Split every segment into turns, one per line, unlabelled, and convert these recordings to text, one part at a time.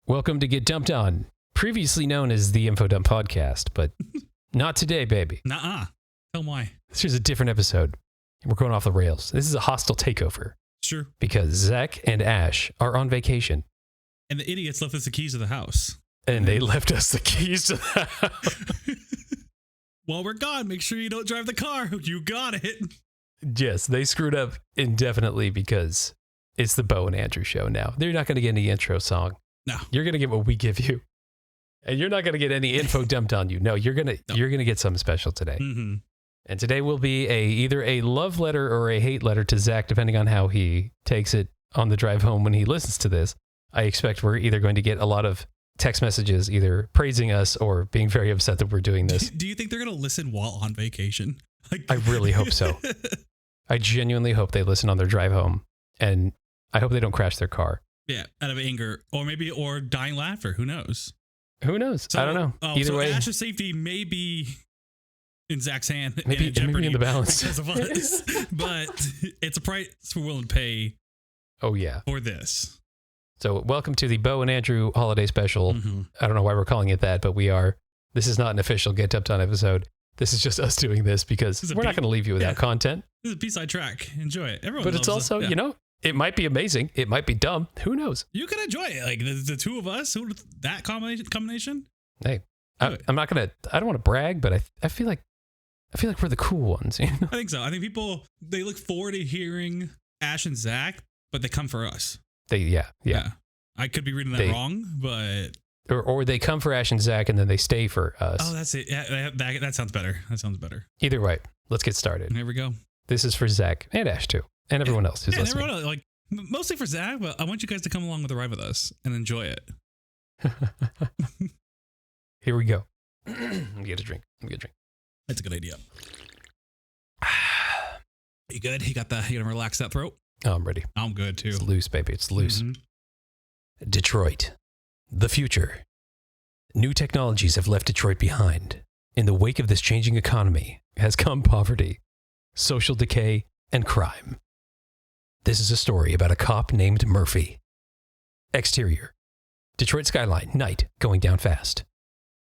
Welcome to Get Dumped On, previously known as the Infodump Podcast, but not today, baby.
Nuh-uh. Tell them why.
This is a different episode. We're going off the rails. This is a hostile takeover.
Sure.
Because Zac and Ash are on vacation.
And the idiots left us the keys to the house.
And they left us the keys to the house.
While we're gone, make sure you don't drive the car. You got it.
Yes, they screwed up indefinitely because it's the Beau and Andrew show now. They're not going to get any intro song.
No.
You're going to get what we give you. And you're not going to get any info dumped on you. No, you're going to get something special today.
Mm-hmm.
And today will be either a love letter or a hate letter to Zac, depending on how he takes it on the drive home when he listens to this. I expect we're either going to get a lot of text messages either praising us or being very upset that we're doing this.
Do you think they're going to listen while on vacation?
I really hope so. I genuinely hope they listen on their drive home, and I hope they don't crash their car.
Yeah, out of anger or dying laughter. Who knows?
Who knows?
So,
I don't know. Either way,
Ash's safety may be in Zac's hand.
Maybe in the balance
because of us. But it's a price we're willing to pay.
Oh yeah,
for this.
So welcome to the Beau and Andrew holiday special.
Mm-hmm.
I don't know why we're calling it that, but we are. This is not an official Get Dumped On episode. This is just us doing this because we're not going to leave you without content.
This is a B-side track. Enjoy it. Everyone
but
loves
it's also,
it. Yeah.
It might be amazing. It might be dumb. Who knows?
You can enjoy it. Like the two of us, that combination.
Hey, I'm not going to, I don't want to brag, but I feel like we're the cool ones. You know?
I think so. I think people, they look forward to hearing Ash and Zac, but they come for us.
Yeah.
I could be reading that wrong, but...
Or they come for Ash and Zac and then they stay for us.
Oh, that's it. Yeah, that sounds better. That sounds better.
Either way, let's get started.
There we go.
This is for Zac and Ash too. And everyone else who's listening.
Everyone else, like, mostly for Zac, but I want you guys to come along with the ride with us and enjoy it.
Here we go. Let me get a drink.
That's a good idea. You good? You gonna relax that throat?
Oh, I'm ready.
I'm good too.
It's loose, baby. It's loose. Mm-hmm. Detroit. The future. New technologies have left Detroit behind. In the wake of this changing economy has come poverty, social decay, and crime. This is a story about a cop named Murphy. Exterior. Detroit skyline, night, going down fast.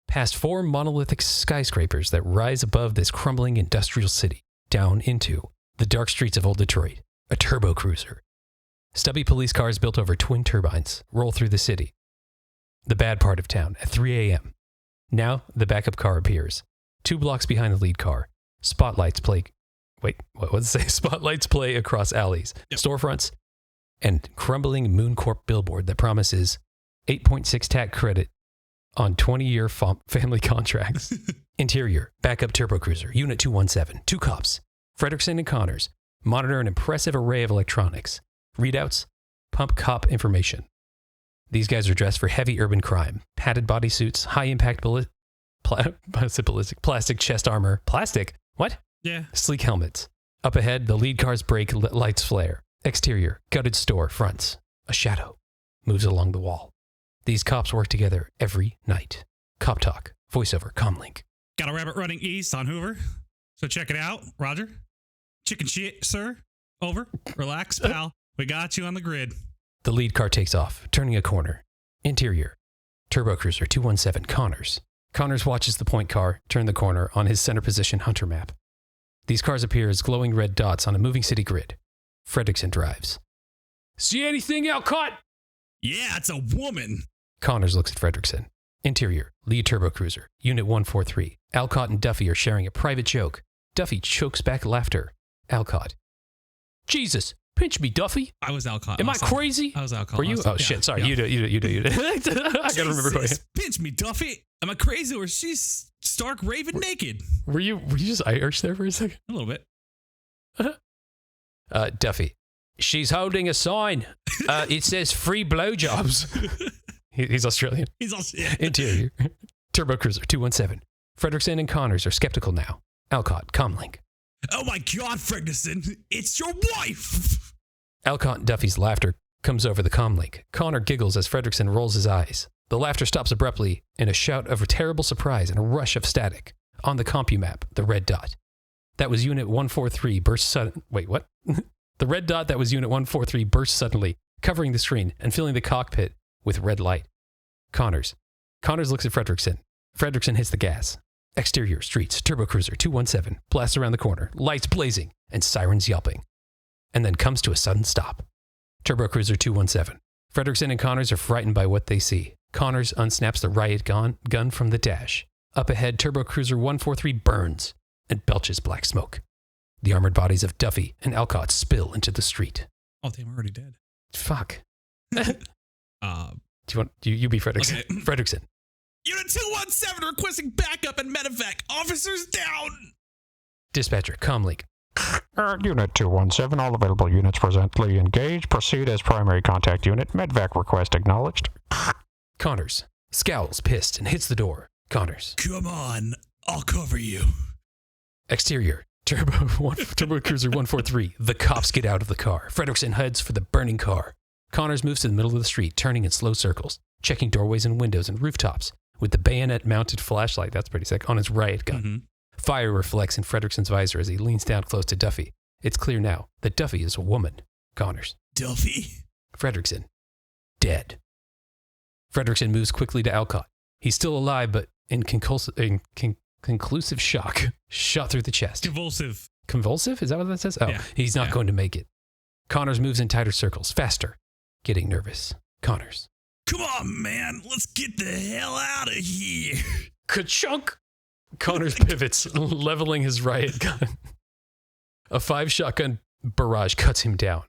Past 4 monolithic skyscrapers that rise above this crumbling industrial city, down into the dark streets of old Detroit, a turbo cruiser. Stubby police cars built over twin turbines roll through the city. The bad part of town at 3 a.m. Now the backup car appears. 2 blocks behind the lead car. Spotlights play across alleys, storefronts, and crumbling Moon Corp billboard that promises 8.6 tax credit on 20-year family contracts. Interior, backup turbo cruiser, Unit 217, 2 cops, Fredrickson and Connors, monitor an impressive array of electronics, readouts, pump cop information. These guys are dressed for heavy urban crime, padded bodysuits, high-impact plastic chest armor. Plastic? What?
Yeah.
Sleek helmets. Up ahead, the lead car's brake lights flare. Exterior, gutted store fronts. A shadow moves along the wall. These cops work together every night. Cop talk, voiceover, comlink.
Got a rabbit running east on Hoover. So check it out, Roger. Chicken shit, sir. Over. Relax, pal. We got you on the grid.
The lead car takes off, turning a corner. Interior, turbo cruiser 217, Connors. Connors watches the point car turn the corner on his center position hunter map. These cars appear as glowing red dots on a moving city grid. Fredrickson drives. See anything, Alcott?
Yeah, it's a woman.
Connors looks at Fredrickson. Interior, lead turbo cruiser, Unit 143. Alcott and Duffy are sharing a private joke. Duffy chokes back laughter. Alcott. Jesus, pinch me, Duffy.
I was Alcott.
Am I crazy?
I was Alcott.
Were you? Oh, shit. Sorry. Yeah. You do. I gotta remember who I am.
Pinch me, Duffy. Am I crazy or is she stark raving naked?
Were you just Irish there for a second?
A little bit.
Duffy. She's holding a sign. It says free blowjobs. He's Australian. Interior. Turbo Cruiser 217. Fredrickson and Connors are skeptical now. Alcott, comlink.
Oh my God, Fredrickson. It's your wife.
Alcott and Duffy's laughter comes over the comlink. Connor giggles as Fredrickson rolls his eyes. The laughter stops abruptly in a shout of terrible surprise and a rush of static. On the CompuMap, the red dot. That was Unit 143 burst sudden. Wait, what? The red dot that was Unit 143 burst suddenly, covering the screen and filling the cockpit with red light. Connors. Connors looks at Fredrickson. Fredrickson hits the gas. Exterior, streets, Turbo Cruiser 217, blasts around the corner, lights blazing, and sirens yelping. And then comes to a sudden stop. Turbo Cruiser 217. Fredrickson and Connors are frightened by what they see. Connors unsnaps the riot gun from the dash. Up ahead, Turbo Cruiser 143 burns and belches black smoke. The armored bodies of Duffy and Alcott spill into the street.
Oh, damn, we're already dead.
Fuck. You be Fredrickson.
Okay.
Fredrickson.
Unit 217 requesting backup and medevac. Officers down.
Dispatcher, comlink.
Unit 217, all available units presently engaged. Proceed as primary contact unit. Medvac request acknowledged.
Connors scowls, pissed, and hits the door. Connors.
Come on, I'll cover you.
Exterior, Turbo Cruiser 143. The cops get out of the car. Fredrickson heads for the burning car. Connors moves to the middle of the street, turning in slow circles, checking doorways and windows and rooftops with the bayonet-mounted flashlight, that's pretty sick, on his riot gun.
Mm-hmm.
Fire reflects in Fredrickson's visor as he leans down close to Duffy. It's clear now that Duffy is a woman. Connors.
Duffy?
Fredrickson. Dead. Fredrickson moves quickly to Alcott. He's still alive, but in conclusive shock. Shot through the chest.
Convulsive.
Convulsive? Is that what that says? Oh,
yeah.
He's not going to make it. Connors moves in tighter circles, faster. Getting nervous. Connors.
Come on, man. Let's get the hell out of here.
Ka-chunk! Connors pivots, leveling his riot gun. A 5-shotgun barrage cuts him down.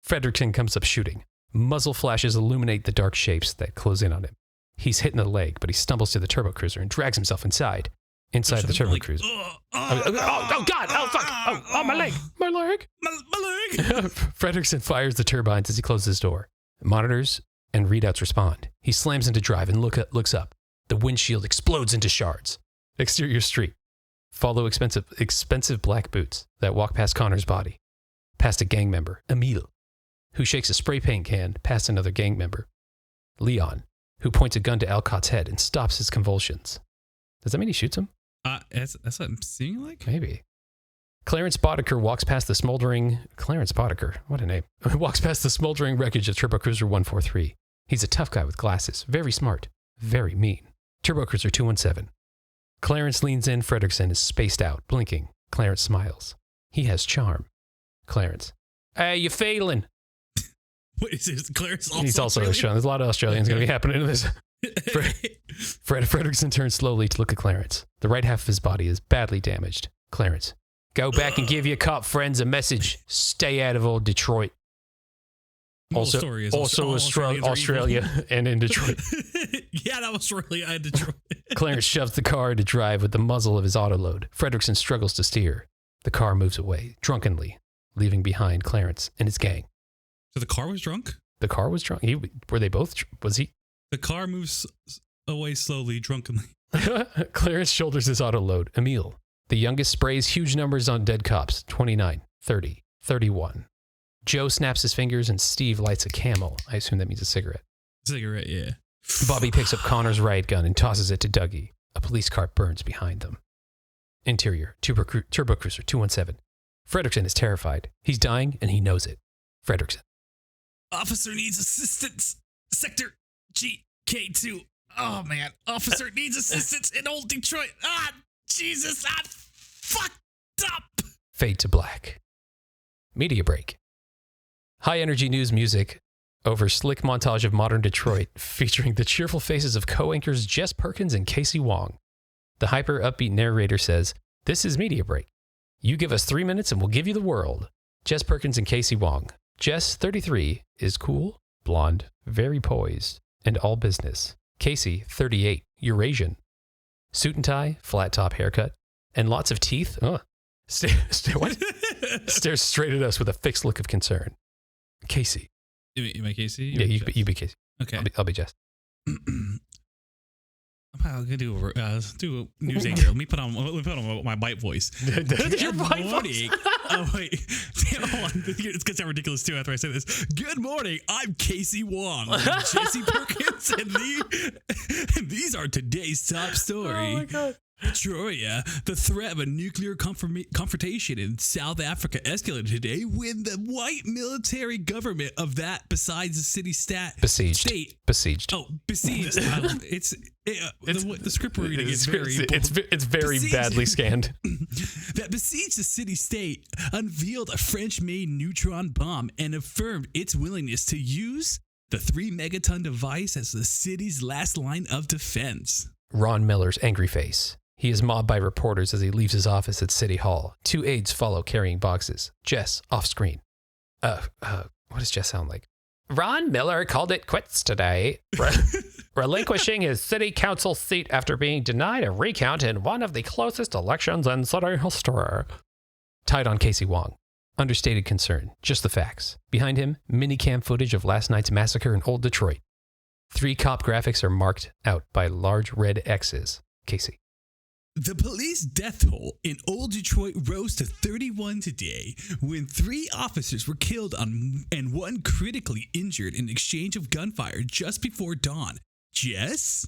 Fredrickson comes up shooting. Muzzle flashes illuminate the dark shapes that close in on him. He's hit in the leg, but he stumbles to the Turbo Cruiser and drags himself inside. Inside the Turbo Cruiser. Oh, God! Oh, fuck! Oh, my leg! My leg!
My leg!
Fredrickson fires the turbines as he closes his door. Monitors and readouts respond. He slams into drive and looks up. The windshield explodes into shards. Exterior street. Follow expensive black boots that walk past Connor's body. Past a gang member, Emile, who shakes a spray paint can past another gang member. Leon, who points a gun to Alcott's head and stops his convulsions. Does that mean he shoots him?
That's what I'm seeing like?
Maybe. Clarence Boddicker walks past the smoldering... Clarence Boddicker, what a name. Walks past the smoldering wreckage of Turbo Cruiser 143. He's a tough guy with glasses. Very smart. Very mean. Turbo Cruiser 217. Clarence leans in. Fredrickson is spaced out, blinking. Clarence smiles. He has charm. Clarence. Hey, you feeling?
What is this? Clarence also
He's also Australian. There's a lot of Australians going to be happening to this. Fredrickson turns slowly to look at Clarence. The right half of his body is badly damaged. Clarence. Go back and give your cop friends a message. Stay out of old Detroit. Also Australia and in Detroit.
Yeah, that was Australia and Detroit.
Clarence shoves the car into drive with the muzzle of his autoload. Fredrickson struggles to steer. The car moves away, drunkenly, leaving behind Clarence and his gang.
So the car was drunk?
The car was drunk? Were they both? Was he?
The car moves away slowly, drunkenly.
Clarence shoulders his autoload. Emile, the youngest, sprays huge numbers on dead cops. 29, 30, 31. Joe snaps his fingers and Steve lights a Camel. I assume that means a cigarette.
Cigarette, yeah.
Bobby picks up Connor's riot gun and tosses it to Dougie. A police car burns behind them. Interior, Turbo Cruiser 217. Fredrickson is terrified. He's dying and he knows it. Fredrickson.
Officer needs assistance. Sector GK2. Oh, man. Officer needs assistance in old Detroit. Ah, Jesus. I fucked up.
Fade to black. Media break. High energy news music over slick montage of modern Detroit featuring the cheerful faces of co-anchors Jess Perkins and Casey Wong. The hyper upbeat narrator says, "This is Media Break. You give us 3 minutes and we'll give you the world." Jess Perkins and Casey Wong. Jess, 33, is cool, blonde, very poised, and all business. Casey, 38, Eurasian. Suit and tie, flat top haircut, and lots of teeth. Stares straight at us with a fixed look of concern. Casey.
Am I Casey?
Yeah, you be Casey.
Okay.
I'll be Jess.
I'm gonna do a news anchor. Let me put on my bite voice.
Your bite voice.
Oh wait, hold on. It's gonna sound ridiculous too after I say this. Good morning. I'm Casey Wong. Jesse Perkins, and these are today's top story.
Oh my god.
Victoria, the threat of a nuclear confrontation in South Africa escalated today when the white military government of that, besides the city
Besieged.
state.
Besieged.
Oh, besieged. The script we're reading is very...
It's very badly scanned.
That besieged the city-state unveiled a French-made neutron bomb and affirmed its willingness to use the 3-megaton device as the city's last line of defense.
Ron Miller's angry face. He is mobbed by reporters as he leaves his office at City Hall. 2 aides follow carrying boxes. Jess, off screen. What does Jess sound like? Ron Miller called it quits today, relinquishing his city council seat after being denied a recount in one of the closest elections in city history. Tied on Casey Wong. Understated concern. Just the facts. Behind him, minicam footage of last night's massacre in Old Detroit. 3 cop graphics are marked out by large red X's. Casey.
The police death toll in Old Detroit rose to 31 today when 3 officers were killed and 1 critically injured in exchange of gunfire just before dawn. Jess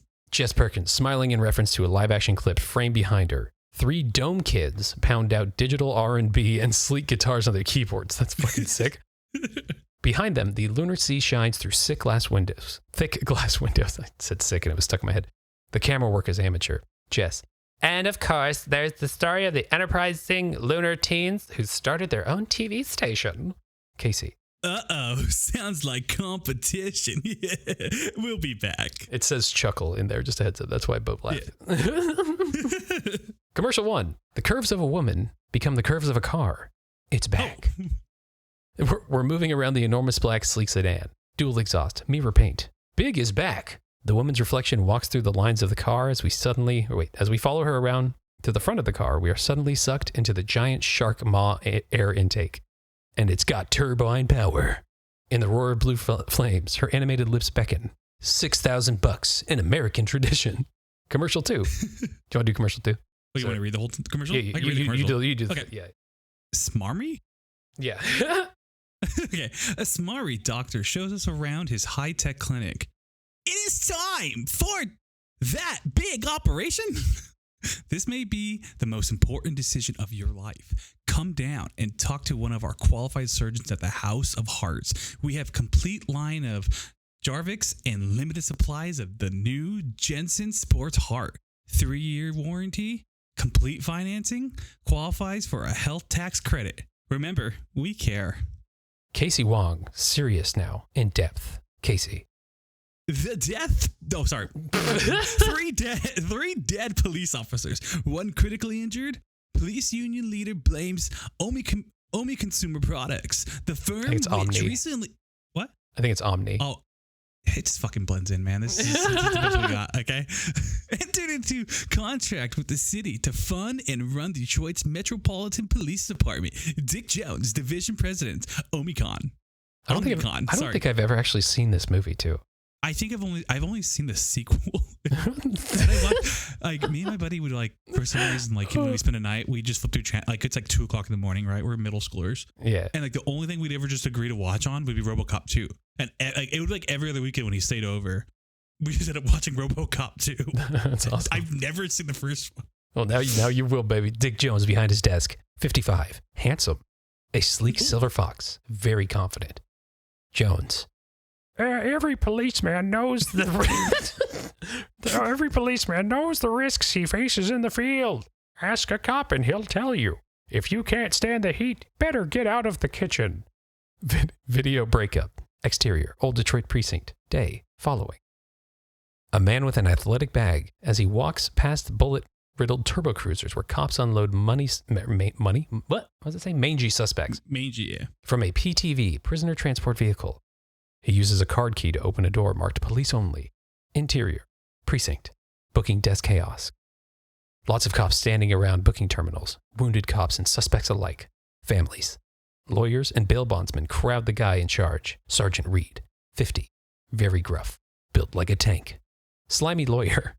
Perkins, smiling in reference to a live-action clip framed behind her. 3 dome kids pound out digital R&B and sleek guitars on their keyboards. That's fucking sick. Behind them, the lunar sea shines through thick glass windows. I said sick and it was stuck in my head. The camera work is amateur. Jess. And of course, there's the story of the enterprising lunar teens who started their own TV station. Casey.
Uh-oh, sounds like competition. Yeah, we'll be back.
It says chuckle in there, just a heads up. That's why Beau laughed. Yeah. Commercial 1. The curves of a woman become the curves of a car. It's back. Oh. We're moving around the enormous black sleek sedan. Dual exhaust, mirror paint. Big is back. The woman's reflection walks through the lines of the car as we follow her around to the front of the car. We are suddenly sucked into the giant shark maw air intake. And it's got turbine power. In the roar of blue flames, her animated lips beckon. $6,000 in American tradition. Commercial 2. Do you want to do commercial 2?
Wait, you want to read the whole commercial?
Yeah,
I can read the commercial.
You do.
Okay.
Yeah.
Smarmy?
Yeah.
Okay. A Smarmy doctor shows us around his high-tech clinic. It is time for that big operation. This may be the most important decision of your life. Come down and talk to one of our qualified surgeons at the House of Hearts. We have complete line of Jarvix and limited supplies of the new Jensen Sports Heart. 3-year warranty, complete financing, qualifies for a health tax credit. Remember, we care.
Casey Wong, serious now, in depth. Casey.
The death. Oh, sorry. 3 dead police officers. 1 critically injured. Police union leader blames Omi Consumer Products. The firm
it's
which
Omni.
recently. What?
I think it's Omni.
Oh, it just fucking blends in, man. This is the best we got. Okay. Entered into contract with the city to fund and run Detroit's Metropolitan Police Department. Dick Jones, division president. Omicron.
I don't think I've ever actually seen this movie too.
I think I've only seen the sequel. Like me and my buddy would for some reason when we spend a night we just flip through it's 2:00 in the morning, right? We're middle schoolers.
Yeah.
And the only thing we'd ever just agree to watch on would be RoboCop 2. And it would be every other weekend when he stayed over, we just ended up watching RoboCop 2.
That's awesome.
I've never seen the first one.
Well, now you will, baby. Dick Jones behind his desk, 55, handsome, a sleek silver fox, very confident. Jones. Every policeman knows the risks he faces in the field. Ask a cop and he'll tell you. If you can't stand the heat, better get out of the kitchen. Video breakup. Exterior, Old Detroit precinct. Day following. A man with an athletic bag as he walks past bullet-riddled turbo cruisers where cops unload money? What does it say? Mangy suspects.
Mangy, yeah.
From a PTV, prisoner transport vehicle. He uses a card key to open a door marked police only. Interior, precinct, booking desk chaos. Lots of cops standing around booking terminals, wounded cops and suspects alike, families. Lawyers and bail bondsmen crowd the guy in charge, Sergeant Reed, 50, very gruff, built like a tank. Slimy lawyer.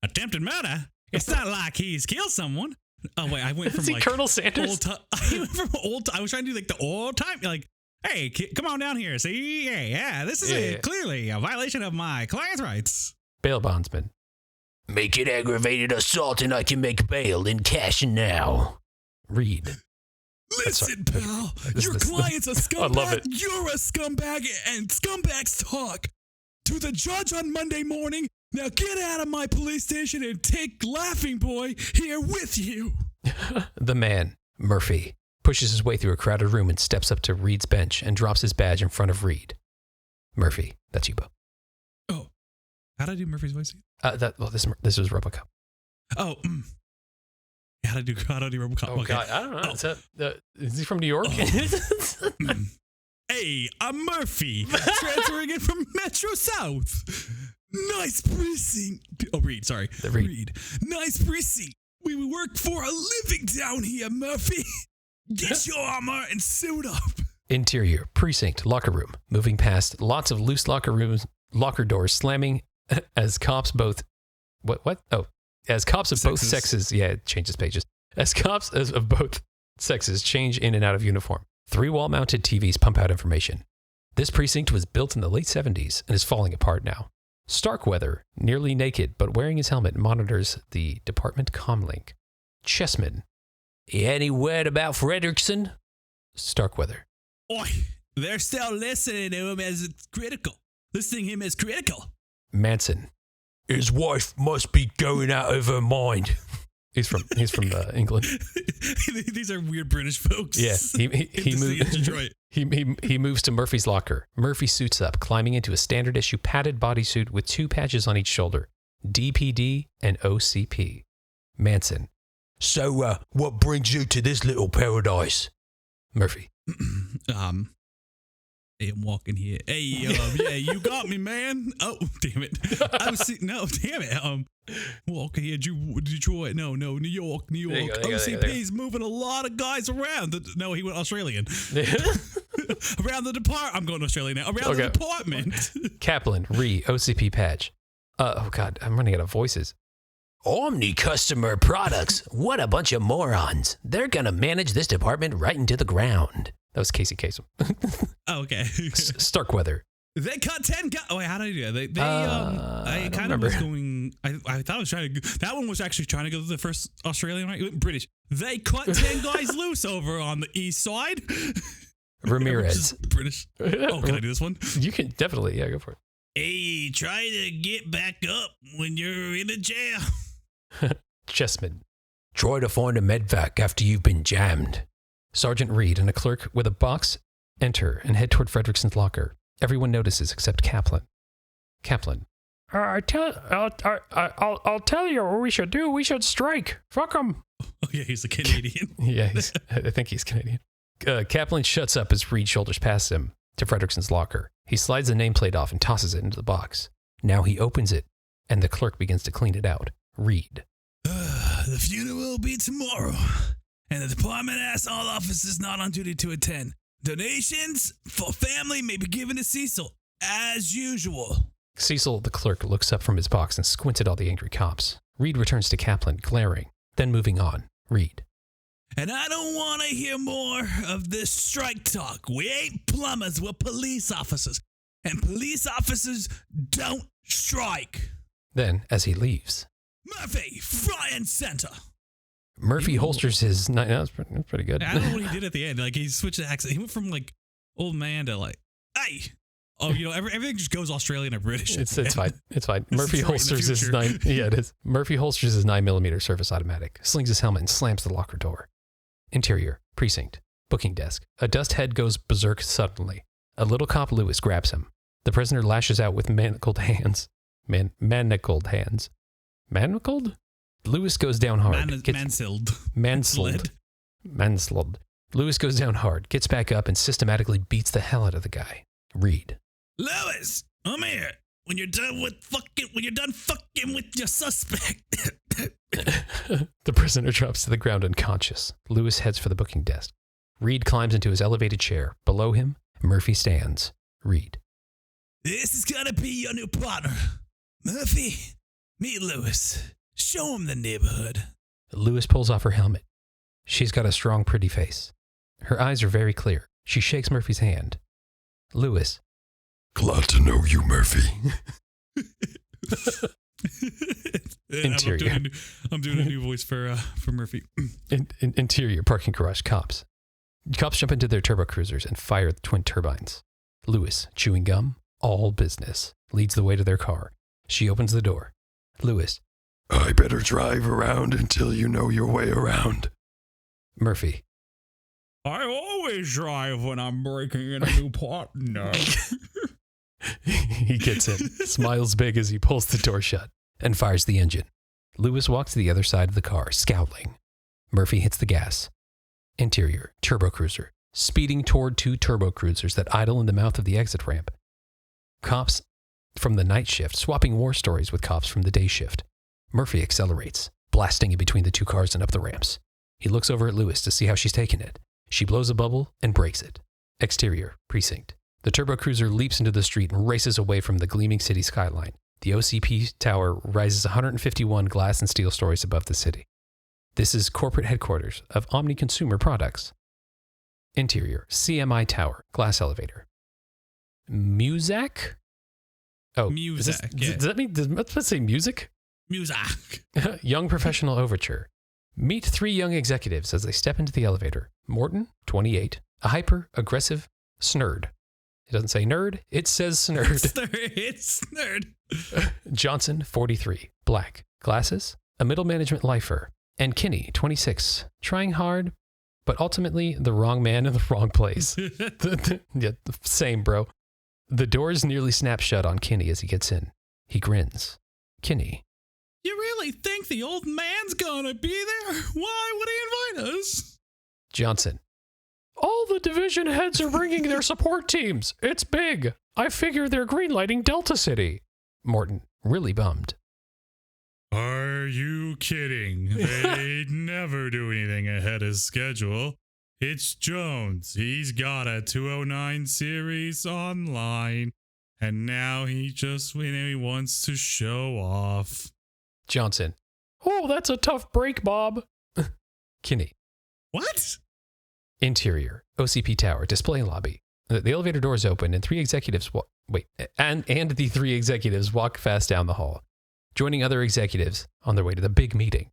Attempted murder? It's not like he's killed someone. Oh, wait, I went from
Colonel Sanders?
I was trying to do the old time, hey, come on down here. See? Yeah, this is clearly a violation of my client's rights.
Bail bondsman. Make it aggravated assault and I can make bail in cash now. Reed.
Listen, pal. Your client's a scumbag.
I love it.
You're a scumbag, and scumbags talk. To the judge on Monday morning, now get out of my police station and take Laughing Boy here with you.
The man, Murphy, pushes his way through a crowded room and steps up to Reed's bench and drops his badge in front of Reed. Murphy, that's you, Beau.
Oh, how did I do Murphy's voice?
This was RoboCop.
Oh, how do I do RoboCop?
Oh,
okay.
God, I don't know. Is he from New York?
Hey, I'm Murphy, transferring in from Metro South. Nice precinct. Oh, Reed, sorry. Reed. Nice precinct. We work for a living down here, Murphy. Get your armor and suit up.
Interior, precinct, locker room. Moving past lots of loose locker doors slamming as cops both... What? Oh, as cops of both sexes... Yeah, it changes pages. As cops of both sexes change in and out of uniform. 3 wall-mounted TVs pump out information. This precinct was built in the late 70s and is falling apart now. Starkweather, nearly naked but wearing his helmet, monitors the department comlink. Chessman. Any word about Fredrickson? Starkweather.
Oi, they're still listening to him as critical. Listening to him as critical.
Manson. His wife must be going out of her mind. He's from England.
These are weird British folks.
Yeah, he moves to Murphy's locker. Murphy suits up, climbing into a standard issue padded bodysuit with 2 patches on each shoulder, DPD and OCP. Manson. So, what brings you to this little paradise? Murphy.
Hey, I'm walking here. Hey, yeah, you got me, man. Oh, damn it. Damn it. Walking here, Detroit. No, New York. OCP's moving a lot of guys around. No, he went Australian. Around the department. I'm going to Australia now. Around the department.
Kaplan, OCP patch. Oh, God, I'm running out of voices. Omni Customer Products. What a bunch of morons. They're going to manage this department right into the ground. That was Casey Kasem.
Oh, okay.
Starkweather.
They cut 10 guys. Oh, wait, how did I do that? I kind of was going. I thought I was trying to. That one was actually trying to go to the first Australian, right? British. They cut 10 guys loose over on the east side.
Ramirez.
British. Oh, can I do this one?
You can definitely. Yeah, go for it.
Hey, try to get back up when you're in a jam.
Chessman. Try to find a medvac after you've been jammed. Sergeant Reed and a clerk with a box enter and head toward Fredrickson's locker. Everyone notices except Kaplan. Kaplan. I'll tell you what we should do. We should strike. Fuck him.
Oh, yeah, he's a Canadian.
Yeah, I think he's Canadian. Kaplan shuts up as Reed shoulders past him to Fredrickson's locker. He slides the nameplate off and tosses it into the box. Now he opens it, and the clerk begins to clean it out. Reed.
The funeral will be tomorrow, and the department asks all officers not on duty to attend. Donations for family may be given to Cecil, as usual.
Cecil, the clerk, looks up from his box and squints at all the angry cops. Reed returns to Kaplan, glaring, then moving on. Reed.
And I don't want to hear more of this strike talk. We ain't plumbers, we're police officers. And police officers don't strike.
Then, as he leaves.
Murphy, front and center.
Murphy holsters his... that's pretty good.
I don't know what he did at the end. Like, he switched the accent. He went from, like, old man to, like, hey. Oh, you know, everything just goes Australian or British.
It's fine. It's fine. Murphy holsters his 9... Yeah, it is. Murphy holsters his 9mm service automatic, slings his helmet, and slams the locker door. Interior, precinct, booking desk. A dust head goes berserk suddenly. A little cop Lewis grabs him. The prisoner lashes out with manacled hands. Manacled hands. Manacled? Lewis goes down hard. Mansled. Lewis goes down hard, gets back up, and systematically beats the hell out of the guy. Reed.
Lewis, I'm here. When you're done fucking with your suspect.
The prisoner drops to the ground unconscious. Lewis heads for the booking desk. Reed climbs into his elevated chair. Below him, Murphy stands. Reed.
This is gonna be your new partner. Murphy, meet Lewis. Show him the neighborhood.
Lewis pulls off her helmet. She's got a strong, pretty face. Her eyes are very clear. She shakes Murphy's hand. Lewis.
Glad to know you, Murphy.
Interior.
I'm doing a new voice for Murphy.
Interior parking garage. Cops jump into their turbo cruisers and fire the twin turbines. Lewis, chewing gum, all business, leads the way to their car. She opens the door. Lewis, I better drive around until you know your way around. Murphy,
I always drive when I'm breaking in a new partner.
He gets in, smiles big as he pulls the door shut, and fires the engine. Lewis walks to the other side of the car, scowling. Murphy hits the gas. Interior, turbo cruiser, speeding toward two turbo cruisers that idle in the mouth of the exit ramp. Cops from the night shift swapping war stories with cops from the day shift. Murphy accelerates, blasting in between the two cars and up the ramps. He looks over at Lewis to see how she's taking it. She blows a bubble and breaks it. Exterior, precinct. The turbo cruiser leaps into the street and races away from the gleaming city skyline. The OCP tower rises 151 glass and steel stories above the city. This is corporate headquarters of Omni Consumer Products. Interior, CMI tower, glass elevator. Muzak? Oh,
Muzak, yeah.
Does that mean, let's say music?
Muzak.
Young professional overture. Meet three young executives as they step into the elevator. Morton, 28, a hyper-aggressive snurd. It doesn't say nerd, it says snurd.
It's nerd.
Johnson, 43, black, glasses, a middle management lifer. And Kinney, 26, trying hard, but ultimately the wrong man in the wrong place. Yeah, same, bro. The doors nearly snap shut on Kinney as he gets in. He grins. Kinney.
You really think the old man's gonna be there? Why would he invite us?
Johnson. All the division heads are bringing their support teams. It's big. I figure they're greenlighting Delta City. Morton, really bummed.
Are you kidding? They'd never do anything ahead of schedule. It's Jones. He's got a 209 series online, and now he just he wants to show off.
Johnson. Oh, that's a tough break, Bob. Kinney.
What?
Interior, OCP tower, display lobby. The elevator doors open and three executives and the three executives walk fast down the hall, joining other executives on their way to the big meeting.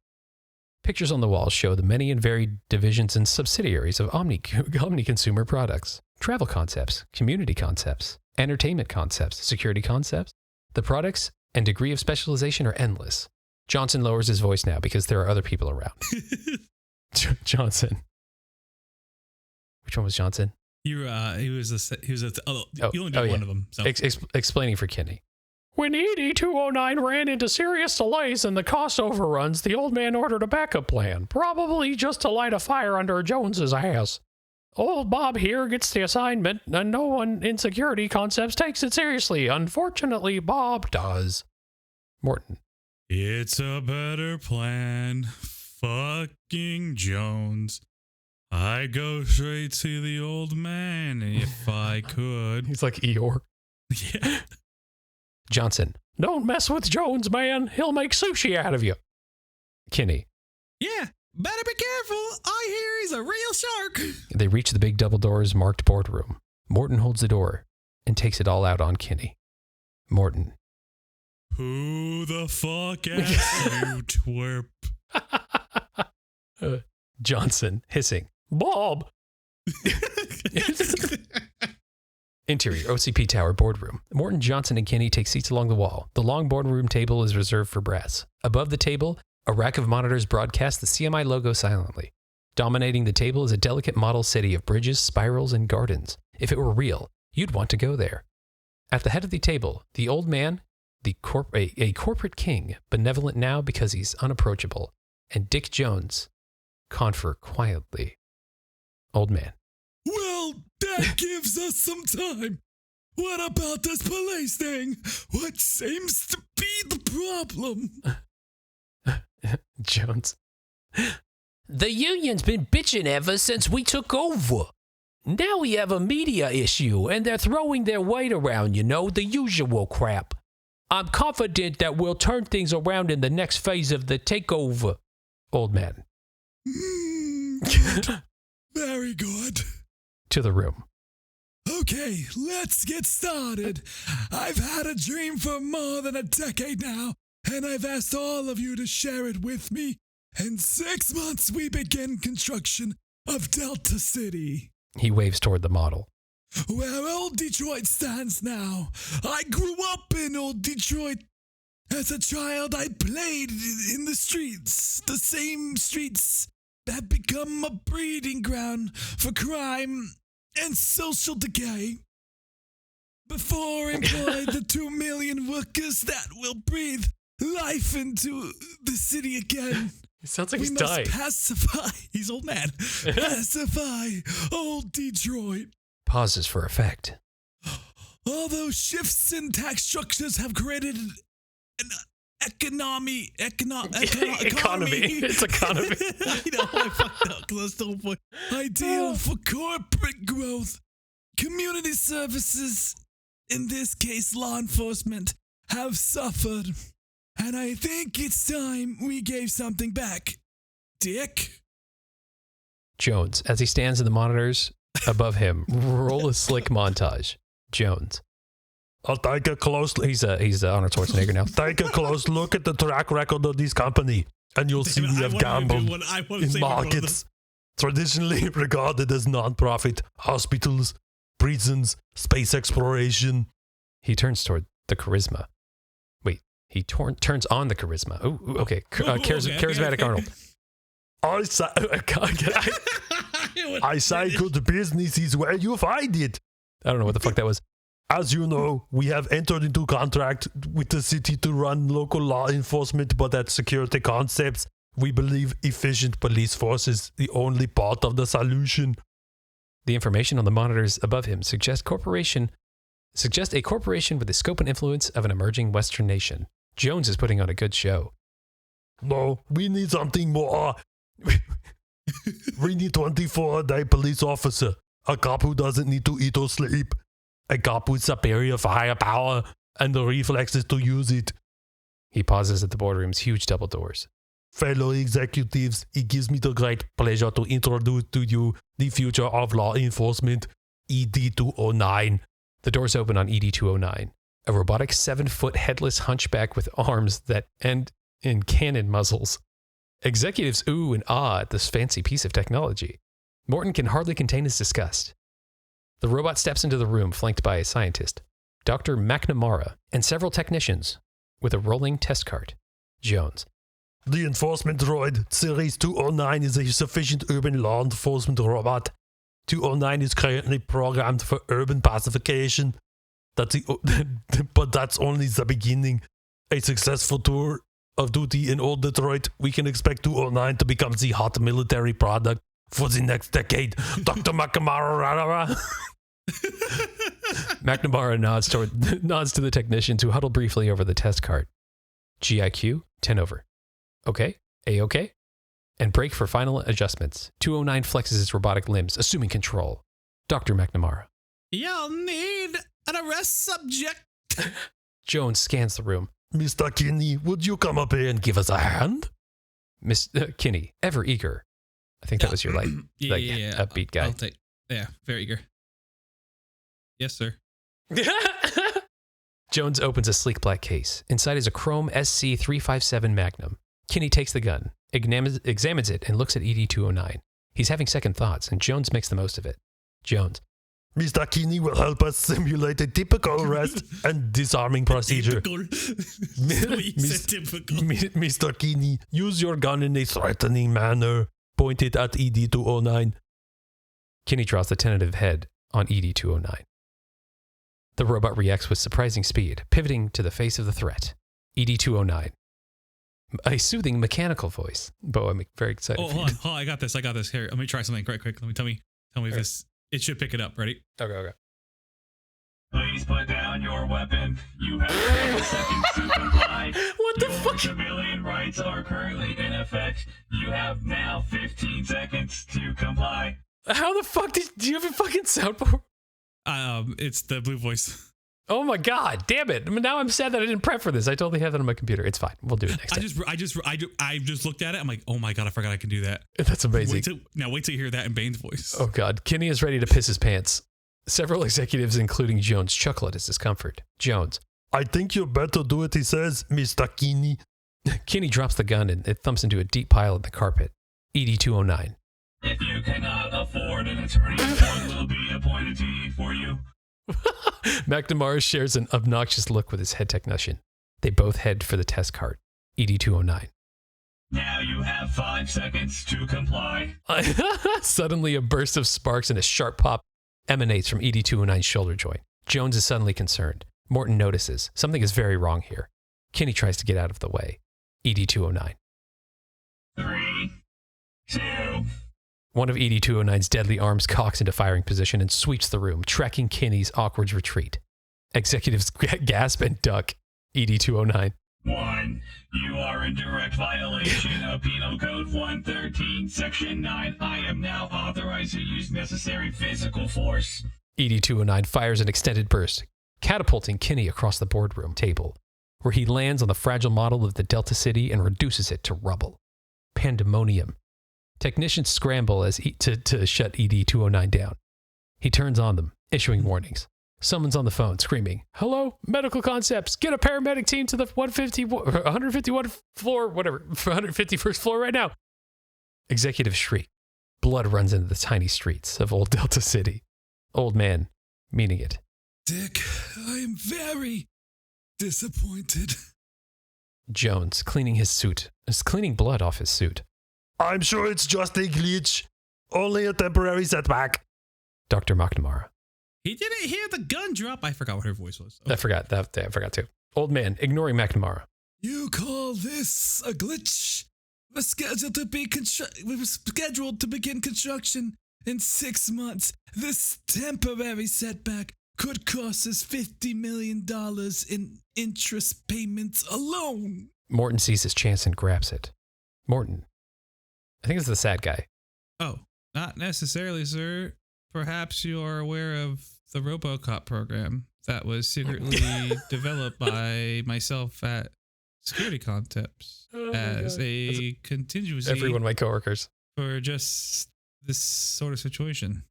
Pictures on the walls show the many and varied divisions and subsidiaries of Omni Consumer Products, travel concepts, community concepts, entertainment concepts, security concepts. The products and degree of specialization are endless. Johnson lowers his voice now because there are other people around. Johnson. Which one was Johnson?
He only did one of them. So.
Explaining for Kinney. When ED 209 ran into serious delays and the cost overruns, the old man ordered a backup plan, probably just to light a fire under Jones's ass. Old Bob here gets the assignment, and no one in security concepts takes it seriously. Unfortunately, Bob does. Morton.
It's a better plan. Fucking Jones. I'd go straight to the old man if I could.
He's like Eeyore.
Yeah.
Johnson. Don't mess with Jones, man. He'll make sushi out of you. Kinney.
Yeah, better be careful. I hear he's a real shark.
They reach the big double doors marked boardroom. Morton holds the door and takes it all out on Kinney. Morton.
Who the fuck asked you, twerp?
Johnson, hissing. Bob! Interior, OCP tower, boardroom. Morton, Johnson, and Kinney take seats along the wall. The long boardroom table is reserved for brass. Above the table, a rack of monitors broadcast the CMI logo silently. Dominating the table is a delicate model city of bridges, spirals, and gardens. If it were real, you'd want to go there. At the head of the table, the old man, a corporate king, benevolent now because he's unapproachable, and Dick Jones confer quietly. Old man.
Well, that gives us some time. What about this police thing? What seems to be the problem?
Jones.
The union's been bitching ever since we took over. Now we have a media issue, and they're throwing their weight around, the usual crap. I'm confident that we'll turn things around in the next phase of the takeover.
Old man.
Good. Very good.
To the room.
Okay, let's get started. I've had a dream for more than a decade now.
and I've asked all of you to share it with me. In 6 months, we begin construction of Delta City,
He waves toward the model.
where old Detroit stands now. I grew up in old Detroit. As a child, I played in the streets, the same streets that become a breeding ground for crime and social decay. Before employ the 2 million workers that will breathe life into the city again.
It sounds like
We
he's
must
dying.
pacify, he's old man, pacify old Detroit.
Pauses for effect.
Although shifts in tax structures have created an economy.
It's economy.
I know, I fucked up because I was still point.
Ideal for corporate growth. Community services, in this case law enforcement, have suffered. And I think it's time we gave something back. Dick?
Jones, as he stands in the monitors above him, roll a slick montage. Jones.
I'll take a close.
He's Arnold Schwarzenegger now.
Take a close look at the track record of this company, and you'll see we have gambled in markets traditionally regarded as non-profit: hospitals, prisons, space exploration.
He turns toward the charisma. Wait, he turns on the charisma. Ooh, okay. Charismatic Arnold.
I say good business is where you find it.
I don't know what the fuck that was.
As you know, we have entered into contract with the city to run local law enforcement, but at Security Concepts, we believe efficient police force is the only part of the solution.
The information on the monitors above him suggests a corporation with the scope and influence of an emerging Western nation. Jones is putting on a good show.
No, we need something more. We need 24-a-day police officer. A cop who doesn't need to eat or sleep. A cop with superior firepower and the reflexes to use it.
He pauses at the boardroom's huge double doors.
Fellow executives, it gives me the great pleasure to introduce to you the future of law enforcement, ED-209.
The doors open on ED-209, a robotic 7-foot headless hunchback with arms that end in cannon muzzles. Executives ooh and ah at this fancy piece of technology. Morton can hardly contain his disgust. The robot steps into the room, flanked by a scientist, Dr. McNamara, and several technicians with a rolling test cart. Jones.
The enforcement droid, Series 209, is a sufficient urban law enforcement robot. 209 is currently programmed for urban pacification. But that's only the beginning. A successful tour of duty in Old Detroit, we can expect 209 to become the hot military product for the next decade. Dr. McNamara.
McNamara nods to the technicians who huddle briefly over the test cart. GIQ, 10 over. Okay, A-OK. And break for final adjustments. 209 flexes its robotic limbs, assuming control. Dr. McNamara.
You'll need an arrest subject.
Jones scans the room.
Mr. Kinney, would you come up here and give us a hand?
Miss Kinney, ever eager. I think that was your upbeat guy.
I'll take. Yeah, very eager. Yes, sir.
Jones opens a sleek black case. Inside is a chrome SC-357 Magnum. Kinney takes the gun, examines it, and looks at ED-209. He's having second thoughts, and Jones makes the most of it. Jones.
Mr. Kinney will help us simulate a typical arrest and disarming procedure. Mr. Kinney, use your gun in a threatening manner. Point it at ED-209.
Kinney draws the tentative head on ED-209. The robot reacts with surprising speed, pivoting to the face of the threat. ED-209. A soothing mechanical voice. Beau, I'm very excited.
Oh, hold on. I got this. Here, let me try something quick. Let me tell me if this. It should pick it up. Ready?
Okay.
Please put down your weapon. You have 10 seconds to comply.
What the
Your
fuck?
civilian rights are currently in effect. You have now 15 seconds to comply.
How the fuck do you have a fucking soundboard?
It's the blue voice.
Oh my god, damn it. Now I'm sad that I didn't prep for this. I totally have that on my computer. It's fine. We'll do it next time.
I just looked at it. I'm like, oh my god, I forgot I can do that.
That's amazing.
Wait till you hear that in Bane's voice.
Oh god, Kinney is ready to piss his pants. Several executives, including Jones, chuckle at his discomfort. Jones.
I think you better do it, he says, Mr. Kinney.
Kinney drops the gun and it thumps into a deep pile in the carpet. ED-209.
If you cannot afford an attorney, one will be appointed to you for you.
McNamara shares an obnoxious look with his head technician. They both head for the test cart. ED-209.
Now you have 5 seconds to comply.
Suddenly, a burst of sparks and a sharp pop emanates from ED-209's shoulder joint. Jones is suddenly concerned. Morton notices. Something is very wrong here. Kinney tries to get out of the way. ED-209.
3, 2.
One of ED-209's deadly arms cocks into firing position and sweeps the room, tracking Kinney's awkward retreat. Executives gasp and duck. ED-209.
1. You are in direct violation of Penal Code 113, Section 9. I am now authorized to use necessary physical force.
ED-209 fires an extended burst, catapulting Kinney across the boardroom table, where he lands on the fragile model of the Delta City and reduces it to rubble. Pandemonium. Technicians scramble to shut ED-209 down. He turns on them, issuing warnings. Someone's on the phone, screaming, "Hello, Medical Concepts, get a paramedic team to the 151 floor, whatever, 151st floor right now." Executives shriek. Blood runs into the tiny streets of old Delta City. Old man, meaning it.
Dick, I am very disappointed.
Jones, cleaning his suit, is cleaning blood off his suit.
I'm sure it's just a glitch. Only a temporary setback.
Dr. McNamara.
He didn't hear the gun drop. I forgot what her voice was.
I forgot too. Old man, ignoring McNamara.
You call this a glitch? We're scheduled to begin construction in 6 months. This temporary setback could cost us $50 million in interest payments alone.
Morton sees his chance and grabs it. Morton. I think it's the sad guy.
Oh, not necessarily, sir. Perhaps you are aware of the RoboCop program that was secretly developed by myself at Security Concepts as a contingency.
Every one of my coworkers.
For just this sort of situation.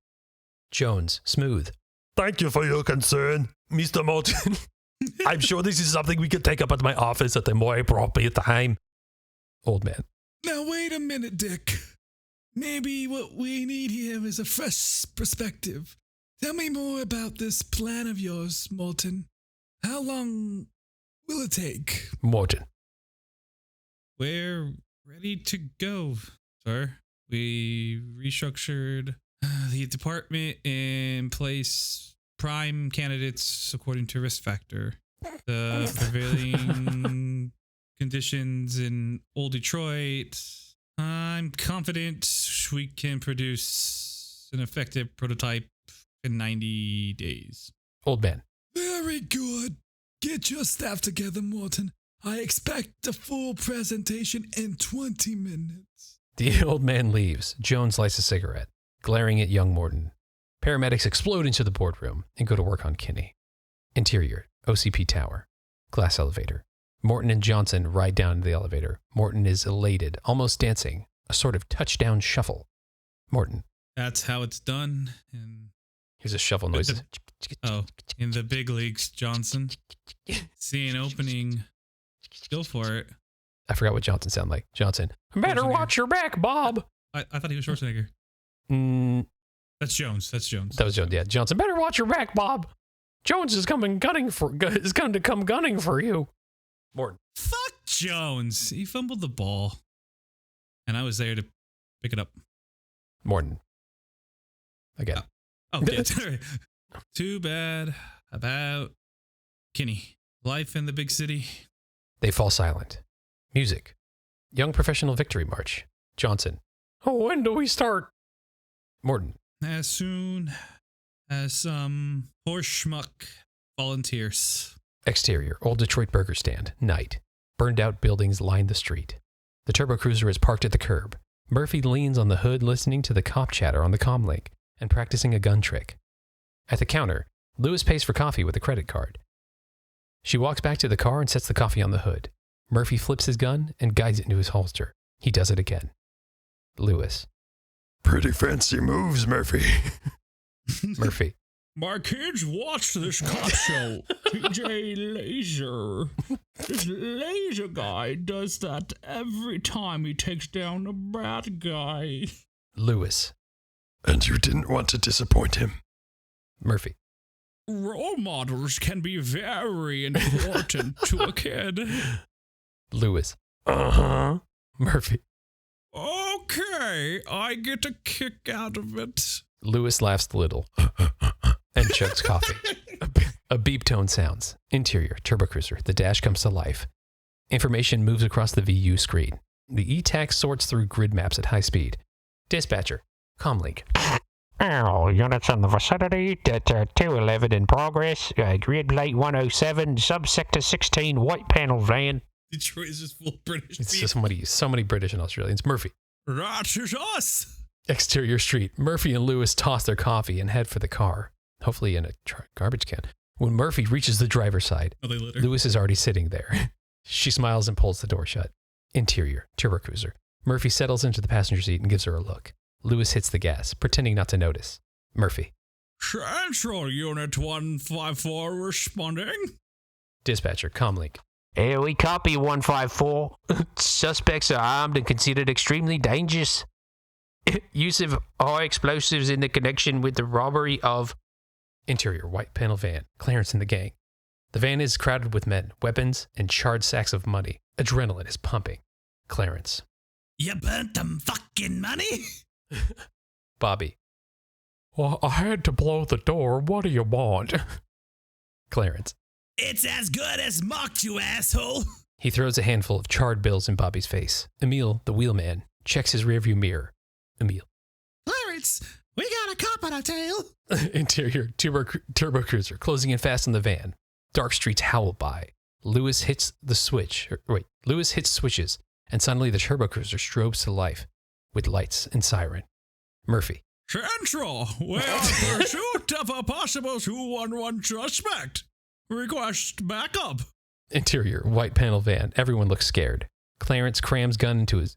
Jones, smooth.
Thank you for your concern, Mr. Morton. I'm sure this is something we could take up at my office at a more appropriate time.
Old man.
Now wait a minute, Dick. Maybe what we need here is a fresh perspective. Tell me more about this plan of yours, Morton. How long will it take?
Morton.
We're ready to go, sir. We restructured the department and place prime candidates according to risk factor. The prevailing conditions in Old Detroit. I'm confident we can produce an effective prototype in 90 days.
Old man.
Very good. Get your staff together, Morton. I expect a full presentation in 20 minutes.
The old man leaves. Jones lights a cigarette, glaring at young Morton. Paramedics explode into the boardroom and go to work on Kinney. Interior, OCP tower, glass elevator. Morton and Johnson ride down the elevator. Morton is elated, almost dancing, a sort of touchdown shuffle. Morton.
That's how it's done. And
here's a shovel noise.
In the big leagues, Johnson. See an opening. Go for it.
I forgot what Johnson sounded like. Johnson. Better watch your back, Bob.
I thought he was Schwarzenegger. That's Jones. That was
Jones. Yeah, Johnson. Better watch your back, Bob. Jones is going to come gunning for you. Morton.
Fuck Jones. He fumbled the ball. And I was there to pick it up.
Morton. Again.
Okay, sorry. Too bad about Kinney. Life in the big city.
They fall silent. Music. Young Professional Victory March. Johnson. Oh, when do we start? Morton.
As soon as some horse schmuck volunteers.
Exterior, Old Detroit Burger Stand, night. Burned out buildings line the street. The turbo cruiser is parked at the curb. Murphy leans on the hood listening to the cop chatter on the comlink and practicing a gun trick. At the counter, Lewis pays for coffee with a credit card. She walks back to the car and sets the coffee on the hood. Murphy flips his gun and guides it into his holster. He does it again. Lewis.
Pretty fancy moves, Murphy.
Murphy.
My kids watch this cop show. TJ Laser. This laser guy does that every time he takes down a bad guy.
Lewis.
And you didn't want to disappoint him.
Murphy.
Role models can be very important to a kid.
Lewis.
Uh-huh.
Murphy.
Okay, I get a kick out of it.
Lewis laughs a little and chugs coffee. A beep tone sounds. Interior, turbocruiser. The dash comes to life. Information moves across the VU screen. The E-TAC sorts through grid maps at high speed. Dispatcher. Comlink.
All units in the vicinity, 211 in progress, grid plate 107, subsector 16, white panel van.
Detroit is just full of British
It's
people.
just so many British and Australians. Murphy.
That is us.
Exterior street. Murphy and Lewis toss their coffee and head for the car, hopefully in a garbage can. When Murphy reaches the driver's side,
Oh, they litter.
Lewis is already sitting there. She smiles and pulls the door shut. Interior, turbocruiser. Murphy settles into the passenger seat and gives her a look. Lewis hits the gas, pretending not to notice. Murphy.
Central Unit 154 responding.
Dispatcher, comlink.
We copy 154. Suspects are armed and considered extremely dangerous. Use of high explosives in the connection with the robbery of...
Interior, white panel van. Clarence and the gang. The van is crowded with men, weapons, and charred sacks of money. Adrenaline is pumping. Clarence.
You burnt them fucking money?
Bobby.
Well, I had to blow the door. What do you want?
Clarence.
It's as good as mocked, you asshole.
He throws a handful of charred bills in Bobby's face. Emile, the wheelman, checks his rearview mirror. Emile.
Clarence, we got a cop on our tail.
Interior, turbocruiser, closing in fast on the van. Dark streets howl by. Lewis hits switches, and suddenly the turbocruiser strobes to life with lights and siren. Murphy.
Central, we are in pursuit of a possible 211 suspect. Request backup.
Interior, white panel van. Everyone looks scared. Clarence crams gun. Clarence,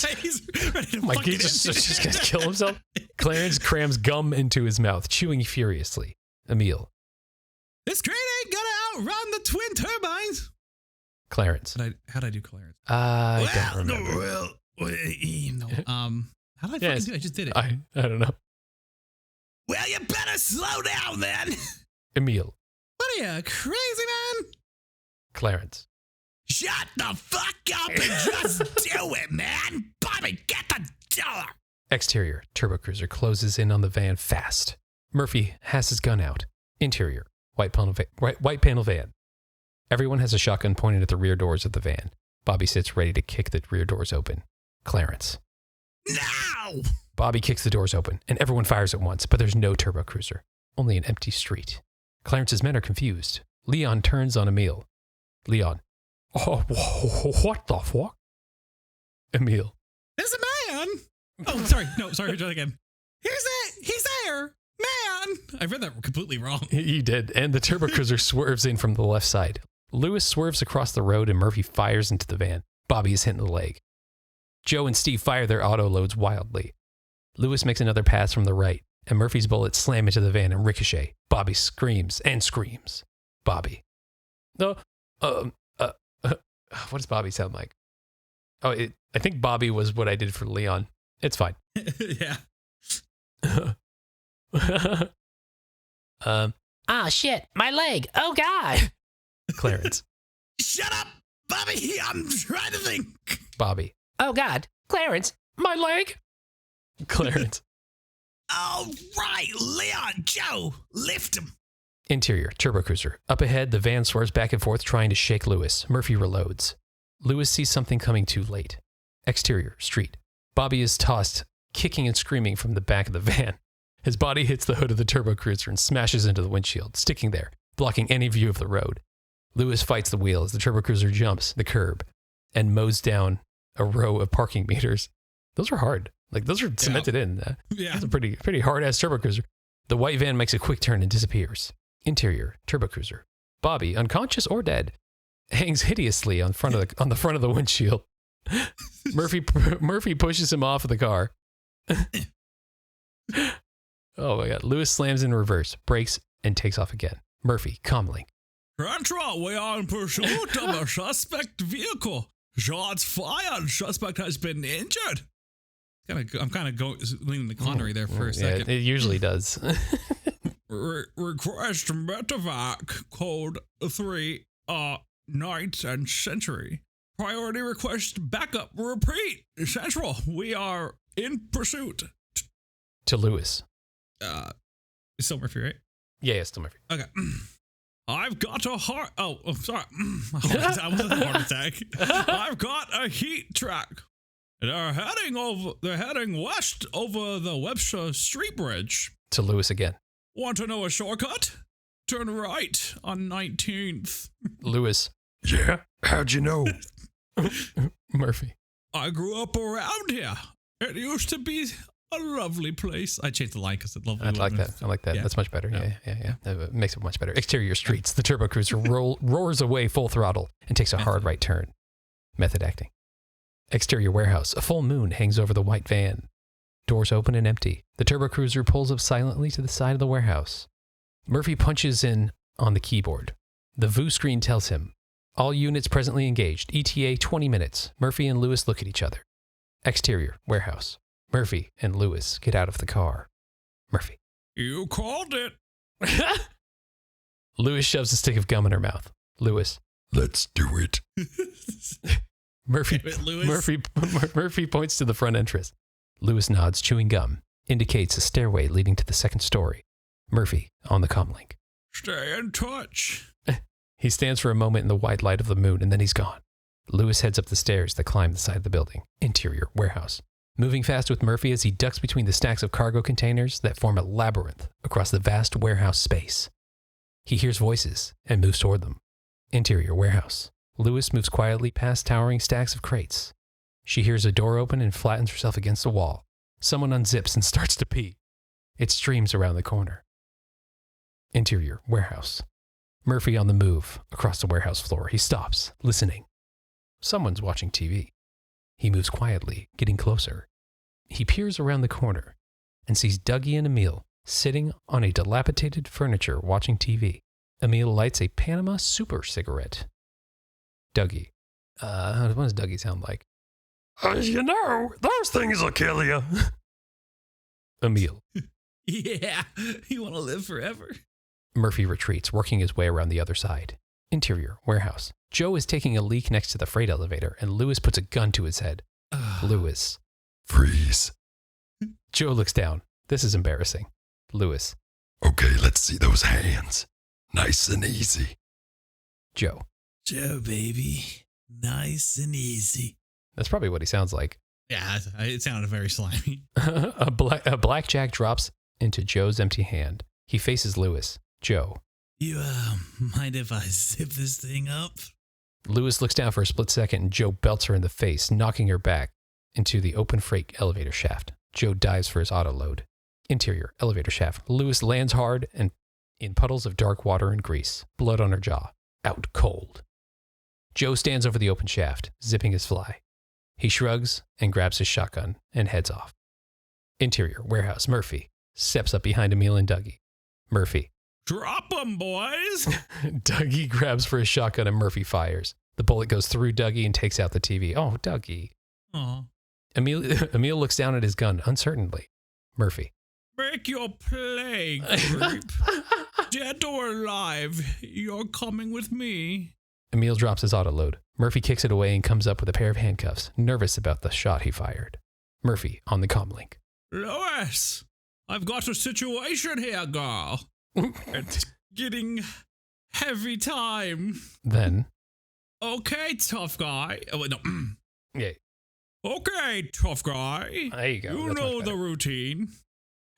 He's ready to
my
fucking
geek just
end it.
gonna kill himself. Clarence crams gum into his mouth, chewing furiously. Emile.
This train ain't gonna outrun the twin turbines.
Clarence.
How'd I do Clarence?
I don't remember.
How did I
Yes.
fucking do it? I just did it.
I don't know.
Well, you better slow down then.
Emile.
What are you, crazy man?
Clarence.
Shut the fuck up and just do it, man. Bobby, get the door.
Exterior, turbocruiser closes in on the van fast. Murphy has his gun out. Interior, white panel van. Everyone has a shotgun pointed at the rear doors of the van. Bobby sits ready to kick the rear doors open. Clarence.
Now!
Bobby kicks the doors open, and everyone fires at once, but there's no turbocruiser. Only an empty street. Clarence's men are confused. Leon turns on Emile. Leon.
Oh, what the fuck?
Emile.
There's a man. Oh, sorry. No, sorry. Try again. He's there. Man. I read that completely wrong.
He did, and the turbocruiser swerves in from the left side. Lewis swerves across the road, and Murphy fires into the van. Bobby is hit in the leg. Joe and Steve fire their auto loads wildly. Lewis makes another pass from the right, and Murphy's bullets slam into the van and ricochet. Bobby screams and screams. Bobby. No, what does Bobby sound like? Oh, I think Bobby was what I did for Leon. It's fine.
Yeah.
Shit, my leg. Oh, God.
Clarence.
Shut up, Bobby. I'm trying to think.
Bobby.
Oh, God. Clarence, my leg.
Clarence.
All right, Leon, Joe, lift him.
Interior, turbocruiser. Up ahead, the van swerves back and forth trying to shake Lewis. Murphy reloads. Lewis sees something coming too late. Exterior, street. Bobby is tossed, kicking and screaming from the back of the van. His body hits the hood of the turbocruiser and smashes into the windshield, sticking there, blocking any view of the road. Lewis fights the wheel as the turbocruiser jumps the curb and mows down a row of parking meters. Those are hard. Like, those are cemented in.
Yeah.
That's a pretty hard-ass turbocruiser. The white van makes a quick turn and disappears. Interior, turbocruiser. Bobby, unconscious or dead, hangs hideously on the front of the windshield. Murphy pushes him off of the car. Oh my God. Lewis slams in reverse, brakes, and takes off again. Murphy, comlink.
Central, we are in pursuit of a suspect vehicle. Shots fired. Suspect has been injured. I'm kind of leaning the Connery there for a second.
Yeah, it usually does.
Request medevac code 3, night and century. Priority request backup. Repeat. Central, we are in pursuit.
To Lewis.
It's still Murphy, right?
Yeah, it's still Murphy.
Okay. I've got a heart. Oh, I'm sorry. I wasn't a heart attack. I've got a heat track. They're heading west over the Webster Street Bridge.
To Lewis again.
Want to know a shortcut? Turn right on 19th.
Lewis.
Yeah? How'd you know?
Murphy.
I grew up around here. It used to be a lovely place. I changed the line because it's lovely.
I like that.
Yeah.
That's much better. Yeah. That makes it much better. Exterior streets. The turbo cruiser roars away full throttle and takes a hard right turn. Method acting. Exterior warehouse. A full moon hangs over the white van. Doors open and empty. The turbo cruiser pulls up silently to the side of the warehouse. Murphy punches in on the keyboard. The VU screen tells him, all units presently engaged. ETA 20 minutes. Murphy and Lewis look at each other. Exterior warehouse. Murphy and Lewis get out of the car. Murphy.
You called it.
Lewis shoves a stick of gum in her mouth. Lewis.
Let's do it.
Murphy points to the front entrance. Lewis nods, chewing gum. Indicates a stairway leading to the second story. Murphy on the comlink.
Stay in touch.
He stands for a moment in the white light of the moon, and then he's gone. Lewis heads up the stairs that climb the side of the building. Interior warehouse. Moving fast with Murphy as he ducks between the stacks of cargo containers that form a labyrinth across the vast warehouse space. He hears voices and moves toward them. Interior warehouse. Lewis moves quietly past towering stacks of crates. She hears a door open and flattens herself against a wall. Someone unzips and starts to pee. It streams around the corner. Interior warehouse. Murphy on the move across the warehouse floor. He stops, listening. Someone's watching TV. He moves quietly, getting closer. He peers around the corner and sees Dougie and Emil sitting on a dilapidated furniture watching TV. Emil lights a Panama Super cigarette. Dougie. What does Dougie sound like?
You know, those things will kill you.
Emil.
Yeah, you want to live forever?
Murphy retreats, working his way around the other side. Interior warehouse. Joe is taking a leak next to the freight elevator, and Lewis puts a gun to his head. Lewis.
Freeze.
Joe looks down. This is embarrassing. Lewis.
Okay, let's see those hands. Nice and easy.
Joe.
Joe, baby. Nice and easy.
That's probably what he sounds like.
Yeah, it sounded very slimy.
A blackjack drops into Joe's empty hand. He faces Lewis. Joe.
You, mind if I zip this thing up?
Lewis looks down for a split second and Joe belts her in the face, knocking her back into the open freight elevator shaft. Joe dives for his auto load. Interior elevator shaft. Lewis lands hard and in puddles of dark water and grease. Blood on her jaw. Out cold. Joe stands over the open shaft, zipping his fly. He shrugs and grabs his shotgun and heads off. Interior warehouse. Murphy steps up behind Emil and Dougie. Murphy.
Drop them, boys.
Dougie grabs for his shotgun and Murphy fires. The bullet goes through Dougie and takes out the TV. Oh, Dougie.
Aw.
Emil looks down at his gun uncertainly. Murphy.
Make your play, creep. Dead or alive, you're coming with me.
Emil drops his auto load. Murphy kicks it away and comes up with a pair of handcuffs, nervous about the shot he fired. Murphy on the comlink.
Lois, I've got a situation here, girl. It's getting heavy time.
Then.
Okay, tough guy. Oh, wait, no.
Yeah.
Okay, tough guy.
There you go.
You
That's
know
much
the
better.
routine.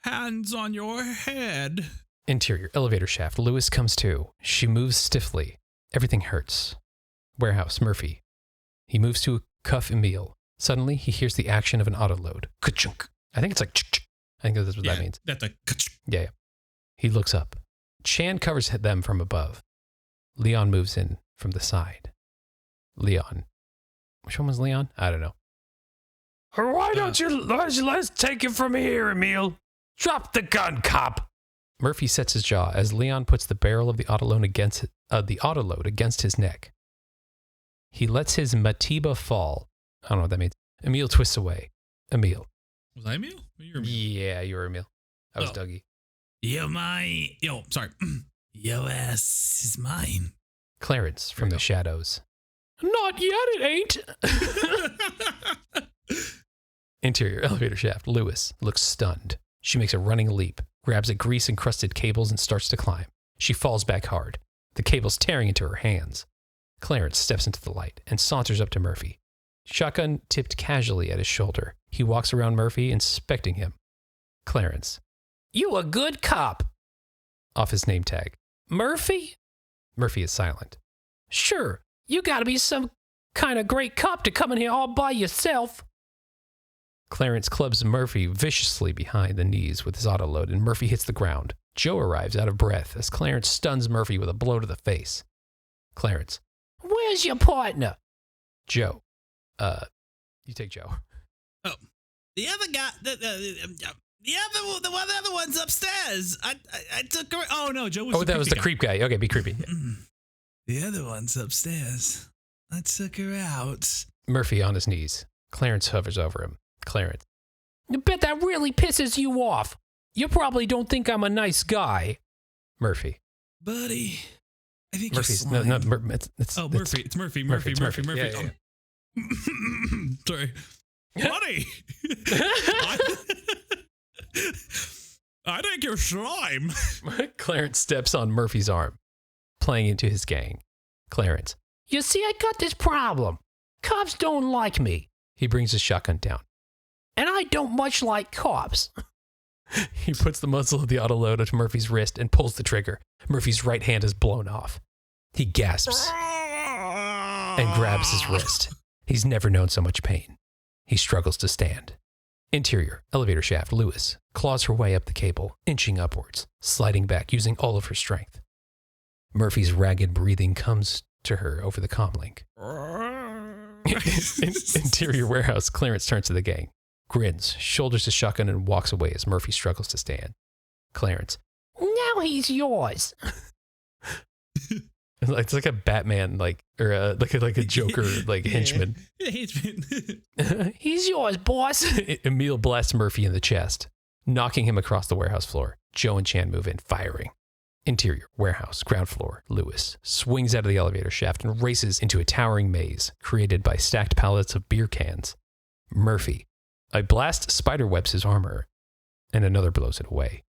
Hands on your head.
Interior elevator shaft. Lewis comes to. She moves stiffly. Everything hurts. Warehouse. Murphy. He moves to cuff Emil. Suddenly, he hears the action of an auto load. Ka-chunk. I think it's like ch-ch. I think that's what that means.
That's a
Yeah. He looks up. Chan covers them from above. Leon moves in from the side. Leon. Which one was Leon? I don't know.
Why don't you let's take it from here, Emil?
Drop the gun, cop.
Murphy sets his jaw as Leon puts the barrel of the autoload against his neck. He lets his Matiba fall. I don't know what that means. Emil twists away. Emil.
Was I Emil? You were Emil.
Yeah, you were Emil. I was
Oh.
Dougie.
Sorry. Yo ass is mine.
Clarence from the shadows.
Not yet, it ain't.
Interior elevator shaft. Lewis looks stunned. She makes a running leap, grabs at grease-encrusted cables and starts to climb. She falls back hard, the cables tearing into her hands. Clarence steps into the light and saunters up to Murphy. Shotgun tipped casually at his shoulder. He walks around Murphy, inspecting him. Clarence.
You a good cop.
Off his name tag.
Murphy?
Murphy is silent.
Sure. You gotta be some kind of great cop to come in here all by yourself.
Clarence clubs Murphy viciously behind the knees with his autoload, and Murphy hits the ground. Joe arrives out of breath as Clarence stuns Murphy with a blow to the face. Clarence.
Where's your partner?
Joe. You take Joe.
Oh, the other guy, the other one's upstairs. I took her. Oh no, Joe was.
Oh, that was the
guy.
creep guy. Okay, be creepy.
The other one's upstairs. I took her out.
Murphy on his knees. Clarence hovers over him. Clarence.
I bet that really pisses you off. You probably don't think I'm a nice guy.
Murphy.
Buddy, I think
Murphy's
you're
no,
slime.
Murphy. It's Murphy.
Murphy.
Murphy.
Yeah, yeah.
Sorry, buddy. I think you're slime.
Clarence steps on Murphy's arm, playing into his gang. Clarence.
You see, I got this problem. Cops don't like me,
He brings his shotgun down.
and I don't much like cops.
He puts the muzzle of the autoload onto Murphy's wrist and pulls the trigger. Murphy's right hand is blown off. He gasps and grabs his wrist. He's never known so much pain. He struggles to stand. Interior, elevator shaft, Lewis claws her way up the cable, inching upwards, sliding back using all of her strength. Murphy's ragged breathing comes to her over the comlink. Interior warehouse, Clarence turns to the gang, grins, shoulders his shotgun, and walks away as Murphy struggles to stand. Clarence.
Now he's yours.
It's like a Batman, or like a Joker, henchman.
Henchman.
He's yours, boss.
Emil blasts Murphy in the chest, knocking him across the warehouse floor. Joe and Chan move in, firing. Interior, warehouse, ground floor, Lewis swings out of the elevator shaft and races into a towering maze created by stacked pallets of beer cans. Murphy. A blast spiderwebs his armor, and another blows it away.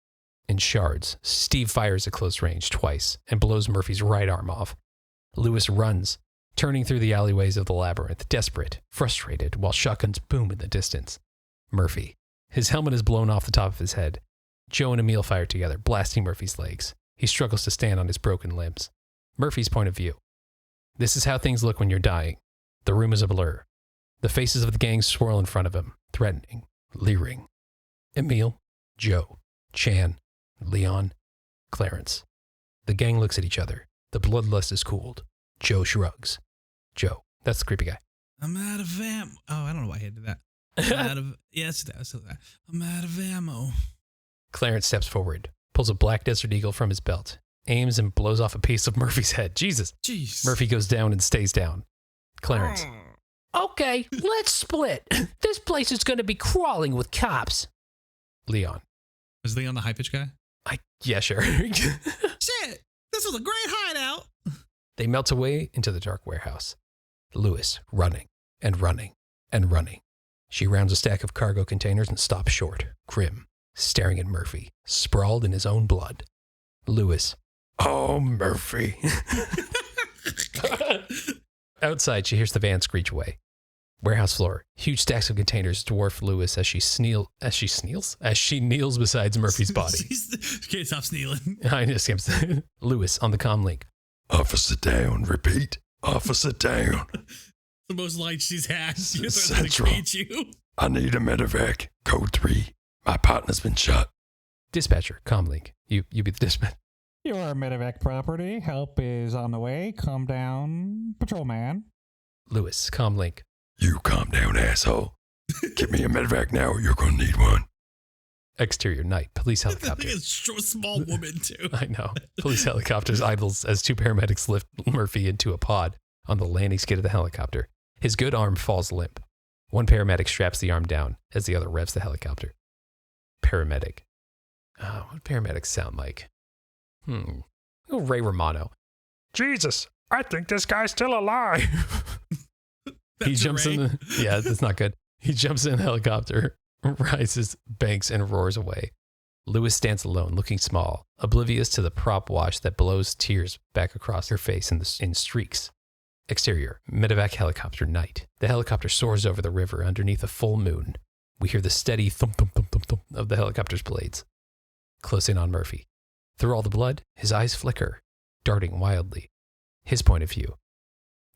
In shards, Steve fires at close range twice and blows Murphy's right arm off. Lewis runs, turning through the alleyways of the labyrinth, desperate, frustrated, while shotguns boom in the distance. Murphy. His helmet is blown off the top of his head. Joe and Emil fire together, blasting Murphy's legs. He struggles to stand on his broken limbs. Murphy's point of view. This is how things look when you're dying. The room is a blur. The faces of the gang swirl in front of him, threatening, leering. Emil, Joe, Chan, Leon, Clarence. The gang looks at each other. The bloodlust is cooled. Joe shrugs. Joe, that's the creepy guy.
I'm out of ammo.
Oh, I don't know why I hated that. I'm out of. Yes, that's that.
I'm out of ammo.
Clarence steps forward, pulls a black Desert Eagle from his belt, aims and blows off a piece of Murphy's head. Jesus.
Jeez.
Murphy goes down and stays down. Clarence.
Okay, let's split. This place is going to be crawling with cops.
Leon.
Was Leon the high pitch guy?
Yeah, sure.
Shit! This was a great hideout.
They melt away into the dark warehouse. Lewis running and running and running. She rounds a stack of cargo containers and stops short, grim, staring at Murphy, sprawled in his own blood. Lewis. Oh, Murphy. Outside, she hears the van screech away. Warehouse floor. Huge stacks of containers dwarf Lewis as she kneels beside Murphy's body.
Okay, stop snealing.
I just can't. Lewis on the comm link.
Officer down. Repeat. Officer down.
The most light she's had. She doesn't
Central.
beat you.
I need a medevac. Code 3. My partner's been shot.
Dispatcher, comm link. You be the dispatcher.
You are medevac property. Help is on the way. Calm down, patrolman.
Lewis, comm link.
You calm down, asshole. Get me a medevac now or you're gonna need one.
Exterior night. Police helicopter.
It's a small woman, too.
I know. Police helicopters idles as two paramedics lift Murphy into a pod on the landing skid of the helicopter. His good arm falls limp. One paramedic straps the arm down as the other revs the helicopter. Paramedic. What paramedics sound like? Oh, Ray Romano.
Jesus, I think this guy's still alive.
He jumps in. Yeah, that's not good. He jumps in the helicopter, rises, banks, and roars away. Lewis stands alone, looking small, oblivious to the prop wash that blows tears back across her face in streaks. Exterior, medevac helicopter night. The helicopter soars over the river underneath a full moon. We hear the steady thump, thump, thump, thump, thump of the helicopter's blades. Close in on Murphy. Through all the blood, his eyes flicker, darting wildly. His point of view.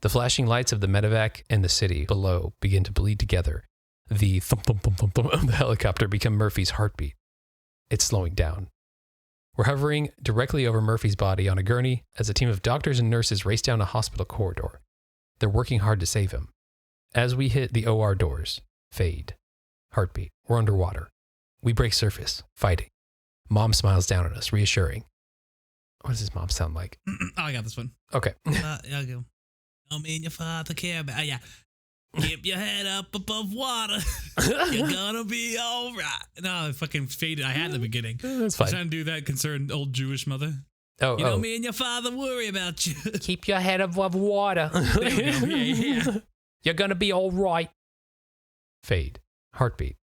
The flashing lights of the medevac and the city below begin to bleed together. The thump, thump, thump, thump, thump of the helicopter become Murphy's heartbeat. It's slowing down. We're hovering directly over Murphy's body on a gurney as a team of doctors and nurses race down a hospital corridor. They're working hard to save him. As we hit the OR doors, fade. Heartbeat. We're underwater. We break surface, fighting. Mom smiles down at us, reassuring. What does his mom sound like?
I got this one.
Okay.
I'll go. Oh, me and your father care about. Yeah. Keep your head up above water. You're gonna be all right. No, I fucking faded. I had the beginning.
That's fine.
I was trying to do that concerned old Jewish mother.
Oh,
you know, me and your father worry about you.
Keep your head above water.
There we go. Yeah.
You're going to be all right.
Fade. Heartbeat.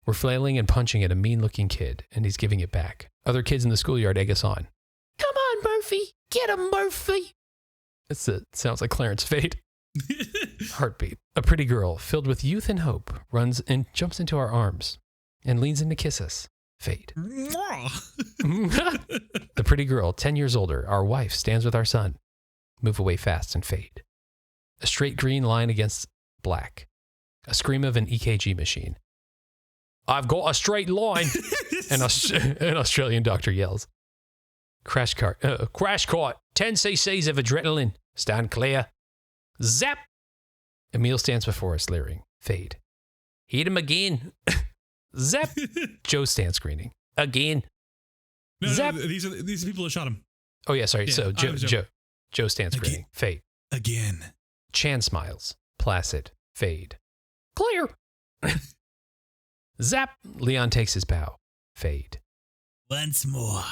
We're flailing and punching at a mean-looking kid, and he's giving it back. Other kids in the schoolyard egg us on.
Come on, Murphy. Get him, Murphy.
Sounds like Clarence Fade. Heartbeat. A pretty girl filled with youth and hope runs and jumps into our arms and leans in to kiss us. Fade. The pretty girl, 10 years older, our wife, stands with our son. Move away fast and fade. A straight green line against black. A scream of an EKG machine. I've got a straight line. An Australian doctor yells. Crash cart. 10 cc's of adrenaline. Stand clear. Zap. Emil stands before us, leering. Fade.
Hit him again.
Zap. Joe stands screaming. Again.
No,
Zap.
no, these are people that shot him.
Oh, yeah, sorry.
Yeah,
So Joe stands
Again.
screaming. Fade.
Again.
Chan smiles. Placid. Fade.
Clear.
Zap. Leon takes his bow. Fade.
Once more.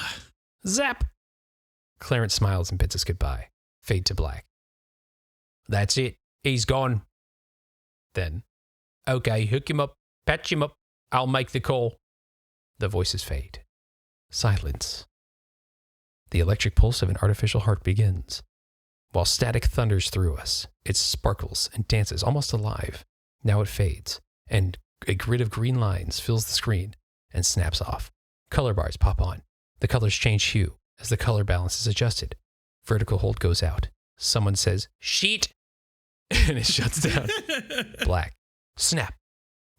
Zap. Clarence smiles and bids us goodbye. Fade to black.
That's it. He's gone.
Then,
Okay, hook him up. Patch him up. I'll make the call.
the voices fade. Silence. The electric pulse of an artificial heart begins. While static thunders through us, it sparkles and dances almost alive. Now it fades, and a grid of green lines fills the screen and snaps off. Color bars pop on. The colors change hue as the color balance is adjusted. Vertical hold goes out. Someone says, "Sheet," and it shuts down. Black. Snap.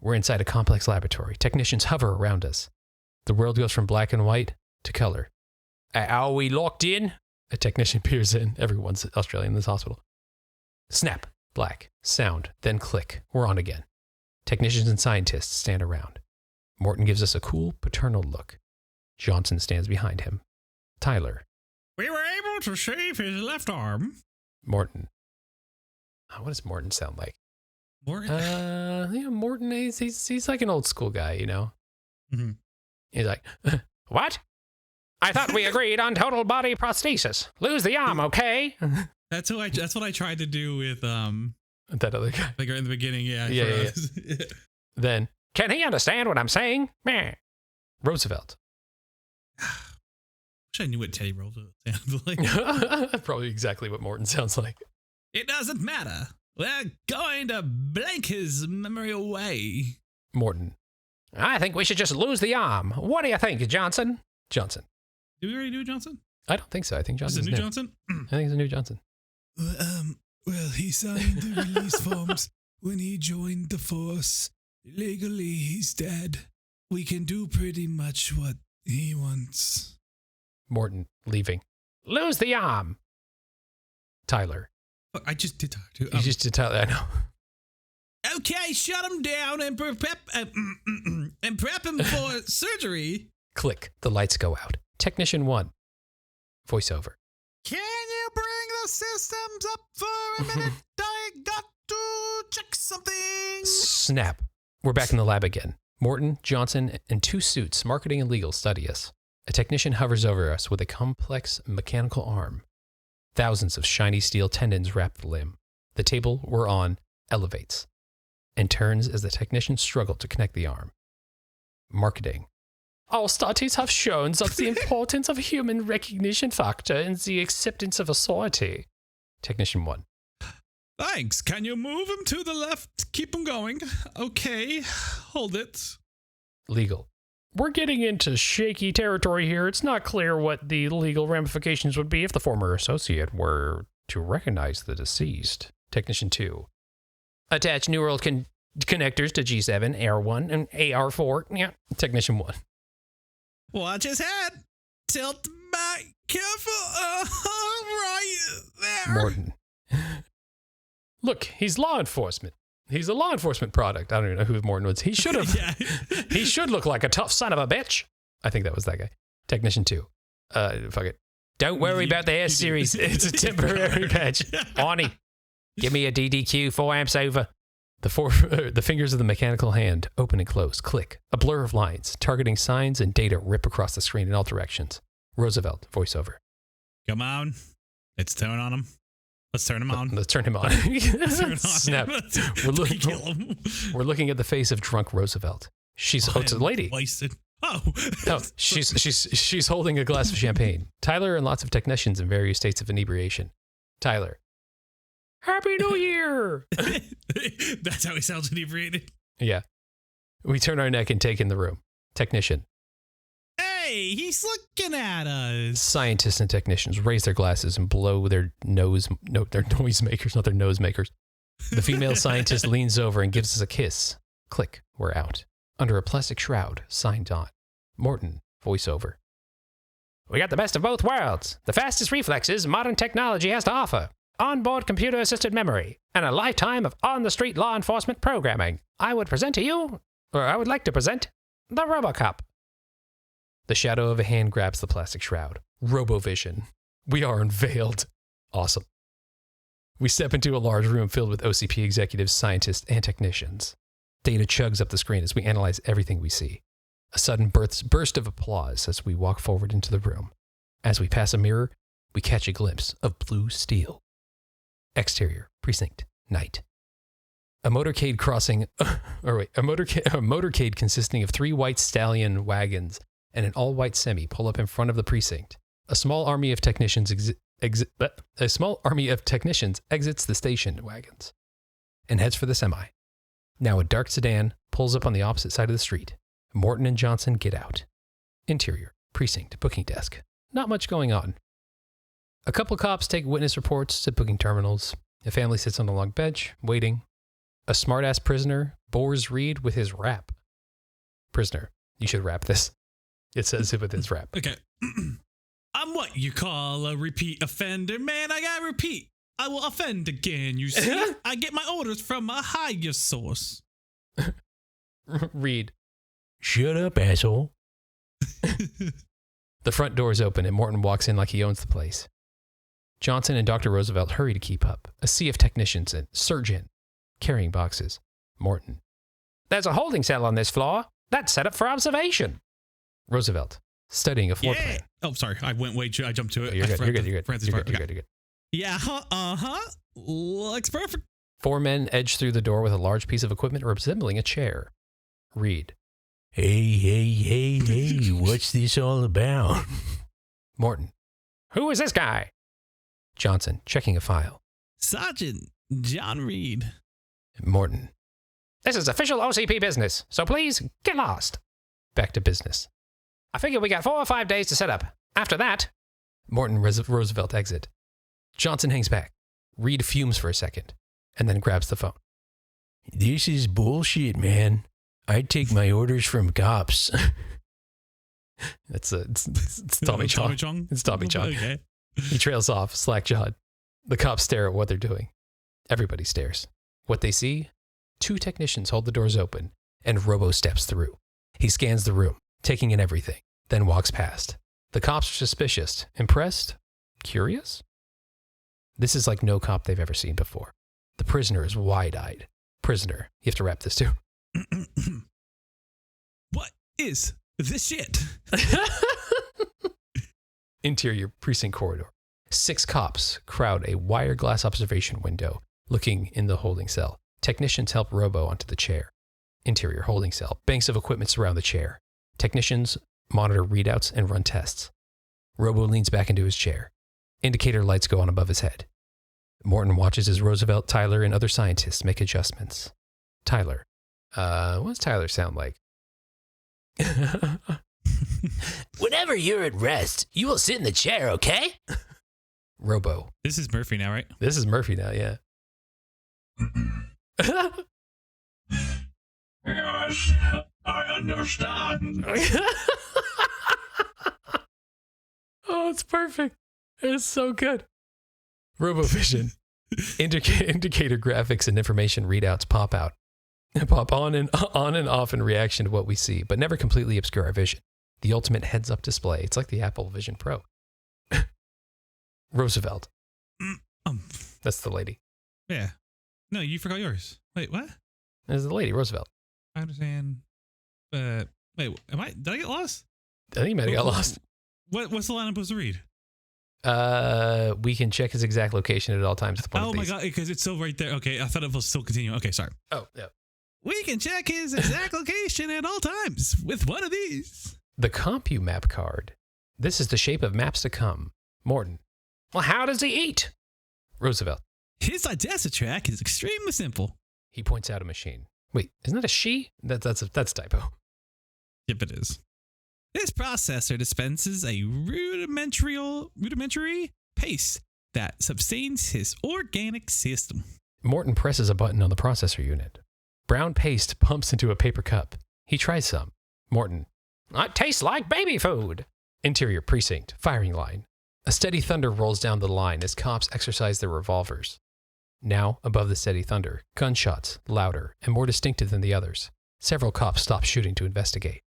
We're inside a complex laboratory. Technicians hover around us. The world goes from black and white to color.
Are we locked in?
A technician peers in. Everyone's Australian in this hospital. Snap. Black. Sound. Then click. We're on again. Technicians and scientists stand around. Morton gives us a cool, paternal look. Johnson stands behind him. Tyler.
We were able to save his left arm.
Morton. What does Morton sound like?
Morton?
Yeah, Morton, he's like an old school guy, you know?
Mhm.
He's like,
What? I thought we agreed on total body prosthesis. Lose the arm, okay?
That's what I tried to do with
that other guy.
like right in the beginning, yeah.
Yeah. Then,
Can he understand what I'm saying? Meh.
Roosevelt.
Wish I knew what Teddy Roosevelt sounded like.
Probably exactly what Morton sounds like.
It doesn't matter. We're going to blank his memory away.
Morton.
I think we should just lose the arm. What do you think, Johnson?
Johnson.
Did we already do Johnson?
I don't think so. I think
Is
Johnson's
it new
new.
Johnson?
I think it's a new Johnson.
Well, he signed the release forms when he joined the force. Legally, he's dead. We can do pretty much what he wants.
Morton. Leaving.
Lose the arm.
Tyler.
Fuck, I just did talk to
You just did Tyler. I know.
Okay, shut him down and and prep him for surgery.
Click. The lights go out. Technician 1. Voiceover.
Can you bring the systems up for a minute? I got to check something.
Snap. We're back in the lab again. Morton, Johnson, and 2 suits, marketing and legal, study us. A technician hovers over us with a complex mechanical arm. Thousands of shiny steel tendons wrap the limb. The table we're on elevates and turns as the technicians struggle to connect the arm. Marketing. Our studies have shown that the importance of human recognition factor in the acceptance of authority. Technician 1.
Thanks. Can you move him to the left? Keep him going. Okay. Hold it.
Legal.
We're getting into shaky territory here. It's not clear what the legal ramifications would be if the former associate were to recognize the deceased.
Technician 2. Attach neural connectors to G7, AR1, and AR4. Yeah. Technician 1.
Watch his head. Tilt back. Careful. Right there.
Morton.
Look, he's law enforcement. He's a law enforcement product. I don't even know who Morton was. He should have.
Yeah.
He should look like a tough son of a bitch.
I think that was that guy. Technician 2. Fuck it. Don't worry about the S series. It's a temporary patch. Arnie, give me a DDQ 4 amps over. The fingers of the mechanical hand open and close. Click. A blur of lines, targeting signs and data rip across the screen in all directions. Roosevelt, voiceover.
Come on. Let's turn on him. Let's turn him on.
Let's turn him on. Snap. We're looking at the face of drunk Roosevelt. It's a lady.
Wasted. Oh.
No, she's holding a glass of champagne. Tyler and lots of technicians in various states of inebriation. Tyler.
Happy New Year!
That's how he sounds inebriated.
Yeah. We turn our neck and take in the room. Technician.
Hey, he's looking at us.
Scientists and technicians raise their glasses and blow their noisemakers, not their nosemakers. The female scientist leans over and gives us a kiss. Click. We're out. Under a plastic shroud, signed on. Morton, voiceover.
We got the best of both worlds. The fastest reflexes modern technology has to offer. Onboard computer-assisted memory, and a lifetime of on-the-street law enforcement programming. I would like to present, the RoboCop.
The shadow of a hand grabs the plastic shroud. RoboVision. We are unveiled. Awesome. We step into a large room filled with OCP executives, scientists, and technicians. Data chugs up the screen as we analyze everything we see. A sudden burst of applause as we walk forward into the room. As we pass a mirror, we catch a glimpse of blue steel. Exterior, precinct, night. A motorcade consisting of 3 white stallion wagons and an all-white semi pull up in front of the precinct. A small army of technicians exits the station wagons and heads for the semi. Now a dark sedan pulls up on the opposite side of the street. Morton and Johnson get out. Interior, precinct, booking desk. Not much going on. A couple cops take witness reports to booking terminals. A family sits on a long bench, waiting. A smart-ass prisoner bores Reed with his rap. Prisoner, you should rap this. It says it with his rap.
Okay. I'm what you call a repeat offender. Man, I gotta repeat. I will offend again, you see. I get my orders from a higher source.
Reed.
Shut up, asshole.
The front doors open and Morton walks in like he owns the place. Johnson and Dr. Roosevelt hurry to keep up. A sea of technicians surge in, carrying boxes. Morton.
There's a holding cell on this floor. That's set up for observation.
Roosevelt, studying a floor plan.
Oh, sorry. I jumped to it.
You're good.
Yeah, looks perfect.
4 men edge through the door with a large piece of equipment resembling a chair. Reed.
Hey, what's this all about?
Morton.
Who is this guy?
Johnson, checking a file.
Sergeant John Reed.
Morton.
This is official OCP business, so please get lost.
Back to business.
I figure we got 4 or 5 days to set up. After that...
Morton, Roosevelt exit. Johnson hangs back. Reed fumes for a second, and then grabs the phone.
This is bullshit, man. I take my orders from cops.
It's Tommy Chong. It's Tommy Chong.
Okay.
He trails off, slack-jawed. The cops stare at what they're doing. Everybody stares. What they see? 2 technicians hold the doors open, and Robo steps through. He scans the room, taking in everything, then walks past. The cops are suspicious, impressed, curious. This is like no cop they've ever seen before. The prisoner is wide-eyed. Prisoner, you have to wrap this too.
What is this shit?
Interior precinct corridor. 6 cops crowd a wire glass observation window, looking in the holding cell. Technicians help Robo onto the chair. Interior holding cell. Banks of equipment surround the chair. Technicians monitor readouts and run tests. Robo leans back into his chair. Indicator lights go on above his head. Morton watches as Roosevelt, Tyler, and other scientists make adjustments. Tyler. What does Tyler sound like?
Whenever you're at rest, you will sit in the chair, okay?
Robo.
This is Murphy now, right?
This is Murphy now, yeah.
Yes, I understand.
Oh, it's perfect. It's so good. RoboVision. Indicator graphics and information readouts pop out. Pop on and off in reaction to what we see, but never completely obscure our vision. The ultimate heads-up display. It's like the Apple Vision Pro. Roosevelt. That's the lady.
Yeah. No, you forgot yours. Wait, what?
That's the lady, Roosevelt.
I understand. Wait, did I get lost?
I think you might have got lost.
What's the line I'm supposed to read?
We can check his exact location at all times with one of
my
these.
God, because it's still right there. Okay, I thought it was still continuing. Okay, sorry.
Oh, yeah.
We can check his exact location at all times with one of these.
The CompuMap card. This is the shape of maps to come. Morton. Well, how does he eat? Roosevelt.
His digestive tract is extremely simple.
He points out a machine. Wait, isn't that a she? That's a typo.
Yep, it is. This processor dispenses a rudimentary paste that sustains his organic system.
Morton presses a button on the processor unit. Brown paste pumps into a paper cup. He tries some. Morton. It tastes like baby food. Interior precinct, firing line. A steady thunder rolls down the line as cops exercise their revolvers. Now, above the steady thunder, gunshots, louder and more distinctive than the others. Several cops stop shooting to investigate.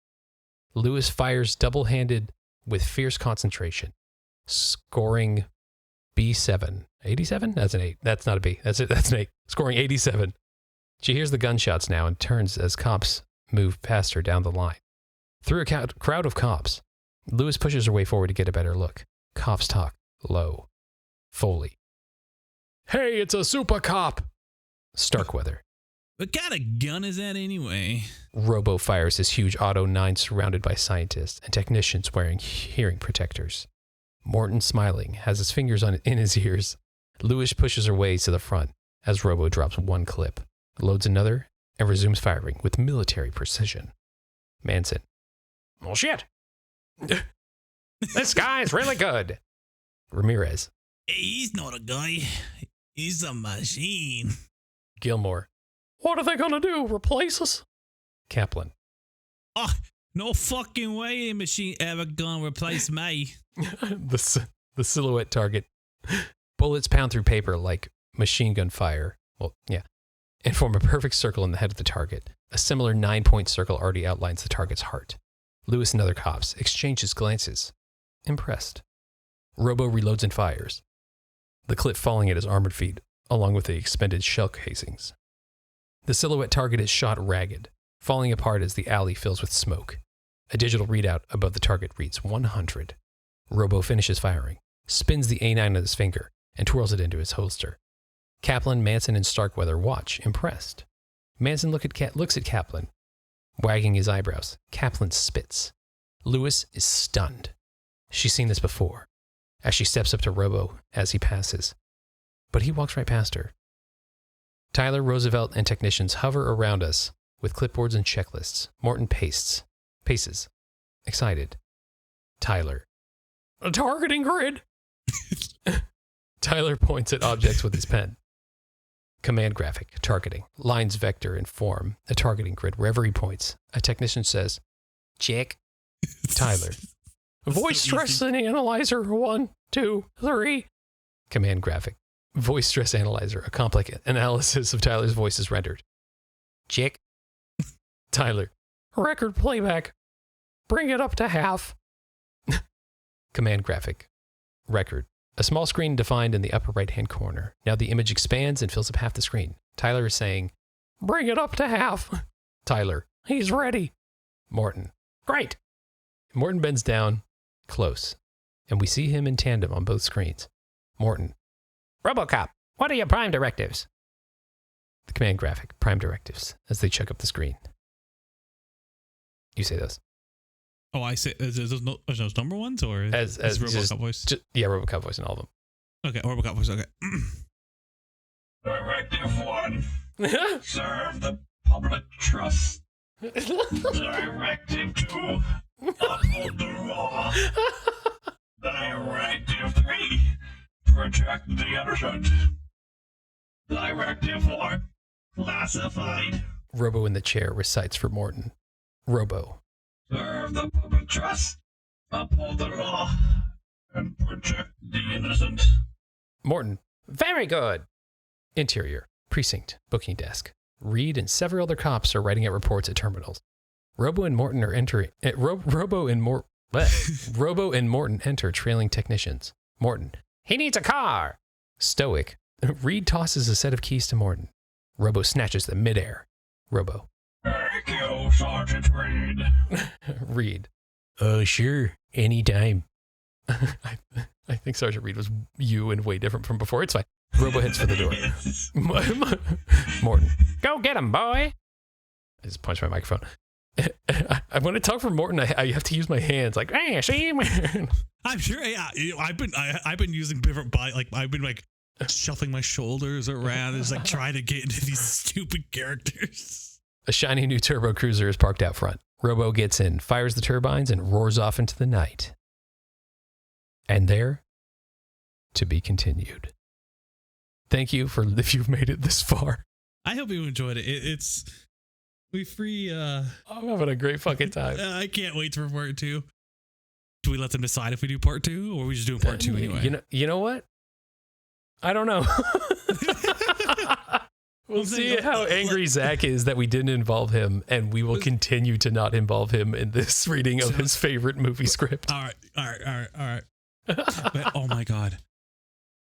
Lewis fires double-handed with fierce concentration, scoring B7. 87? That's an 8. That's not a B. That's an 8. Scoring 87. She hears the gunshots now and turns as cops move past her down the line. Through a crowd of cops, Lewis pushes her way forward to get a better look. Cops talk low. Foley. Hey, it's a super cop. Starkweather.
What kind of gun is that anyway?
Robo fires his huge Auto 9 surrounded by scientists and technicians wearing hearing protectors. Morton, smiling, has his fingers in his ears. Lewis pushes her way to the front as Robo drops one clip, loads another, and resumes firing with military precision. Manson. Well, shit. This guy's really good. Ramirez.
Hey, he's not a guy. He's a machine.
Gilmore. What are they gonna do? Replace us? Kaplan.
Oh, no fucking way a machine ever gonna replace me.
The silhouette target. Bullets pound through paper like machine gun fire. Well, yeah. And form a perfect circle in the head of the target. A similar 9-point circle already outlines the target's heart. Lewis and other cops exchanges glances. Impressed. Robo reloads and fires. The clip falling at his armored feet, along with the expended shell casings. The silhouette target is shot ragged, falling apart as the alley fills with smoke. A digital readout above the target reads 100. Robo finishes firing, spins the A9 on his finger, and twirls it into his holster. Kaplan, Manson, and Starkweather watch, impressed. Manson looks at Kaplan, wagging his eyebrows. Kaplan spits. Lewis is stunned. She's seen this before, as she steps up to Robo as he passes. But he walks right past her. Tyler, Roosevelt, and technicians hover around us with clipboards and checklists. Morton paces. Excited. Tyler. A targeting grid. Tyler points at objects with his pen. Command graphic, targeting, lines, vector, and form, a targeting grid wherever he points. A technician says, check. Tyler. Voice stress and analyzer, 1, 2, 3. Command graphic. Voice stress analyzer, a complex analysis of Tyler's voice is rendered. Check. Tyler.
Record playback. Bring it up to half.
Command graphic. Record. A small screen defined in the upper right-hand corner. Now the image expands and fills up half the screen. Tyler is saying,
Bring it up to half.
Tyler.
He's ready.
Morton.
Great.
Morton bends down, close, and we see him in tandem on both screens. Morton.
RoboCop, what are your prime directives?
The command graphic. Prime directives as they check up the screen. You say those.
Oh, I say, is those number ones or
As
RoboCop voice?
Yeah, RoboCop voice in all of them.
Okay, RoboCop voice, okay.
Directive 1. Serve the public trust. Directive 2. Uphold the law. Directive 3. Protect the innocent. Directive 4. Classified.
Robo in the chair recites for Morton. Robo.
Serve the public trust. Uphold the law. And protect the innocent.
Morton.
Very good.
Interior. Precinct. Booking desk. Reed and several other cops are writing out reports at terminals. Robo and Morton are entering. Robo and Morton enter, trailing technicians. Morton.
He needs a car.
Stoic. Reed tosses a set of keys to Morton. Robo snatches them midair. Robo.
Thank you, Sergeant Reed.
Reed.
Sure. Anytime.
I think Sergeant Reed was you and way different from before. It's fine. Robo heads for the door. Morton.
Go get him, boy.
I just punched my microphone. When I talk for Morton, I have to use my hands. Like, hey, see,
I'm sure. Yeah, I've been using different I've been shuffling my shoulders around, just trying to get into these stupid characters.
A shiny new turbo cruiser is parked out front. Robo gets in, fires the turbines, and roars off into the night. And there, to be continued. Thank you if you've made it this far.
I hope you enjoyed it.
I'm having a great fucking time.
I can't wait for part 2. Do we let them decide if we do part 2, or are we just doing part 2 anyway?
You know what? I don't know. We'll see how angry Zach is that we didn't involve him, and we will continue to not involve him in this reading of his favorite movie script.
All right. Oh my God.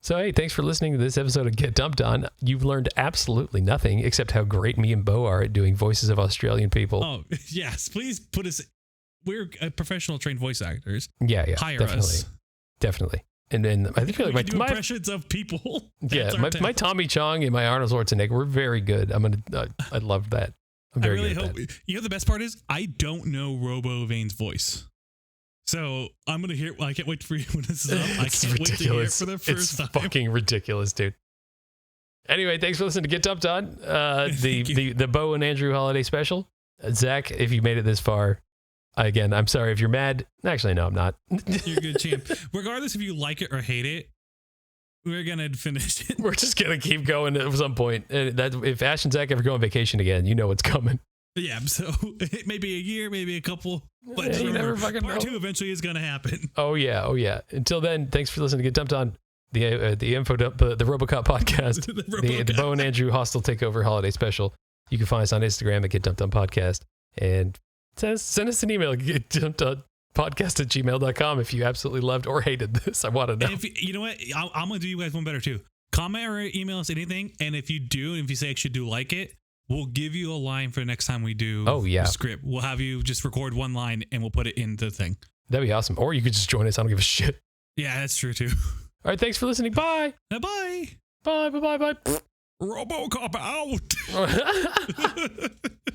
So, hey, thanks for listening to this episode of Get Dumped On. You've learned absolutely nothing except how great me and Beau are at doing voices of Australian people.
Oh, yes. Please put us. We're professional trained voice actors.
Yeah.
Hire
definitely.
us.
Definitely. And then I think
we can do impressions of people.
Yeah, my Tommy Chong and my Arnold Schwarzenegger were very good. I love that. I'm very
I really
good at
hope.
that.
You know, the best part is I don't know Robo Vane's voice. So I'm going to hear, I can't wait for you when this is up. I can't wait to hear it for the first time.
It's fucking ridiculous, dude. Anyway, thanks for listening to Get Dumped On, the Beau and Andrew holiday special. Zach, if you made it this far, again, I'm sorry if you're mad. Actually, no, I'm not.
You're a good champ. Regardless if you like it or hate it, we're going to finish it.
We're just going to keep going at some point. If Ash and Zach ever go on vacation again, you know what's coming.
Yeah, so it may be a year, maybe a couple. But
you never fucking
part
know.
2 eventually is going to happen.
Oh, yeah. Until then, thanks for listening to Get Dumped On, the RoboCop podcast, the Beau and Andrew Hostile Takeover holiday special. You can find us on Instagram at Get Dumped On Podcast. And send us an email, getdumpedonpodcast@gmail.com if you absolutely loved or hated this. I want to know.
And you know what? I'm going to do you guys one better too. Comment or email us anything. And if you do, and if you say I should do like it, we'll give you a line for the next time we do the script. We'll have you just record one line and we'll put it in the thing. That'd
be awesome. Or you could just join us. I don't give a shit.
Yeah, that's true too.
All right, thanks for listening. Bye.
Bye.
Bye.
RoboCop out.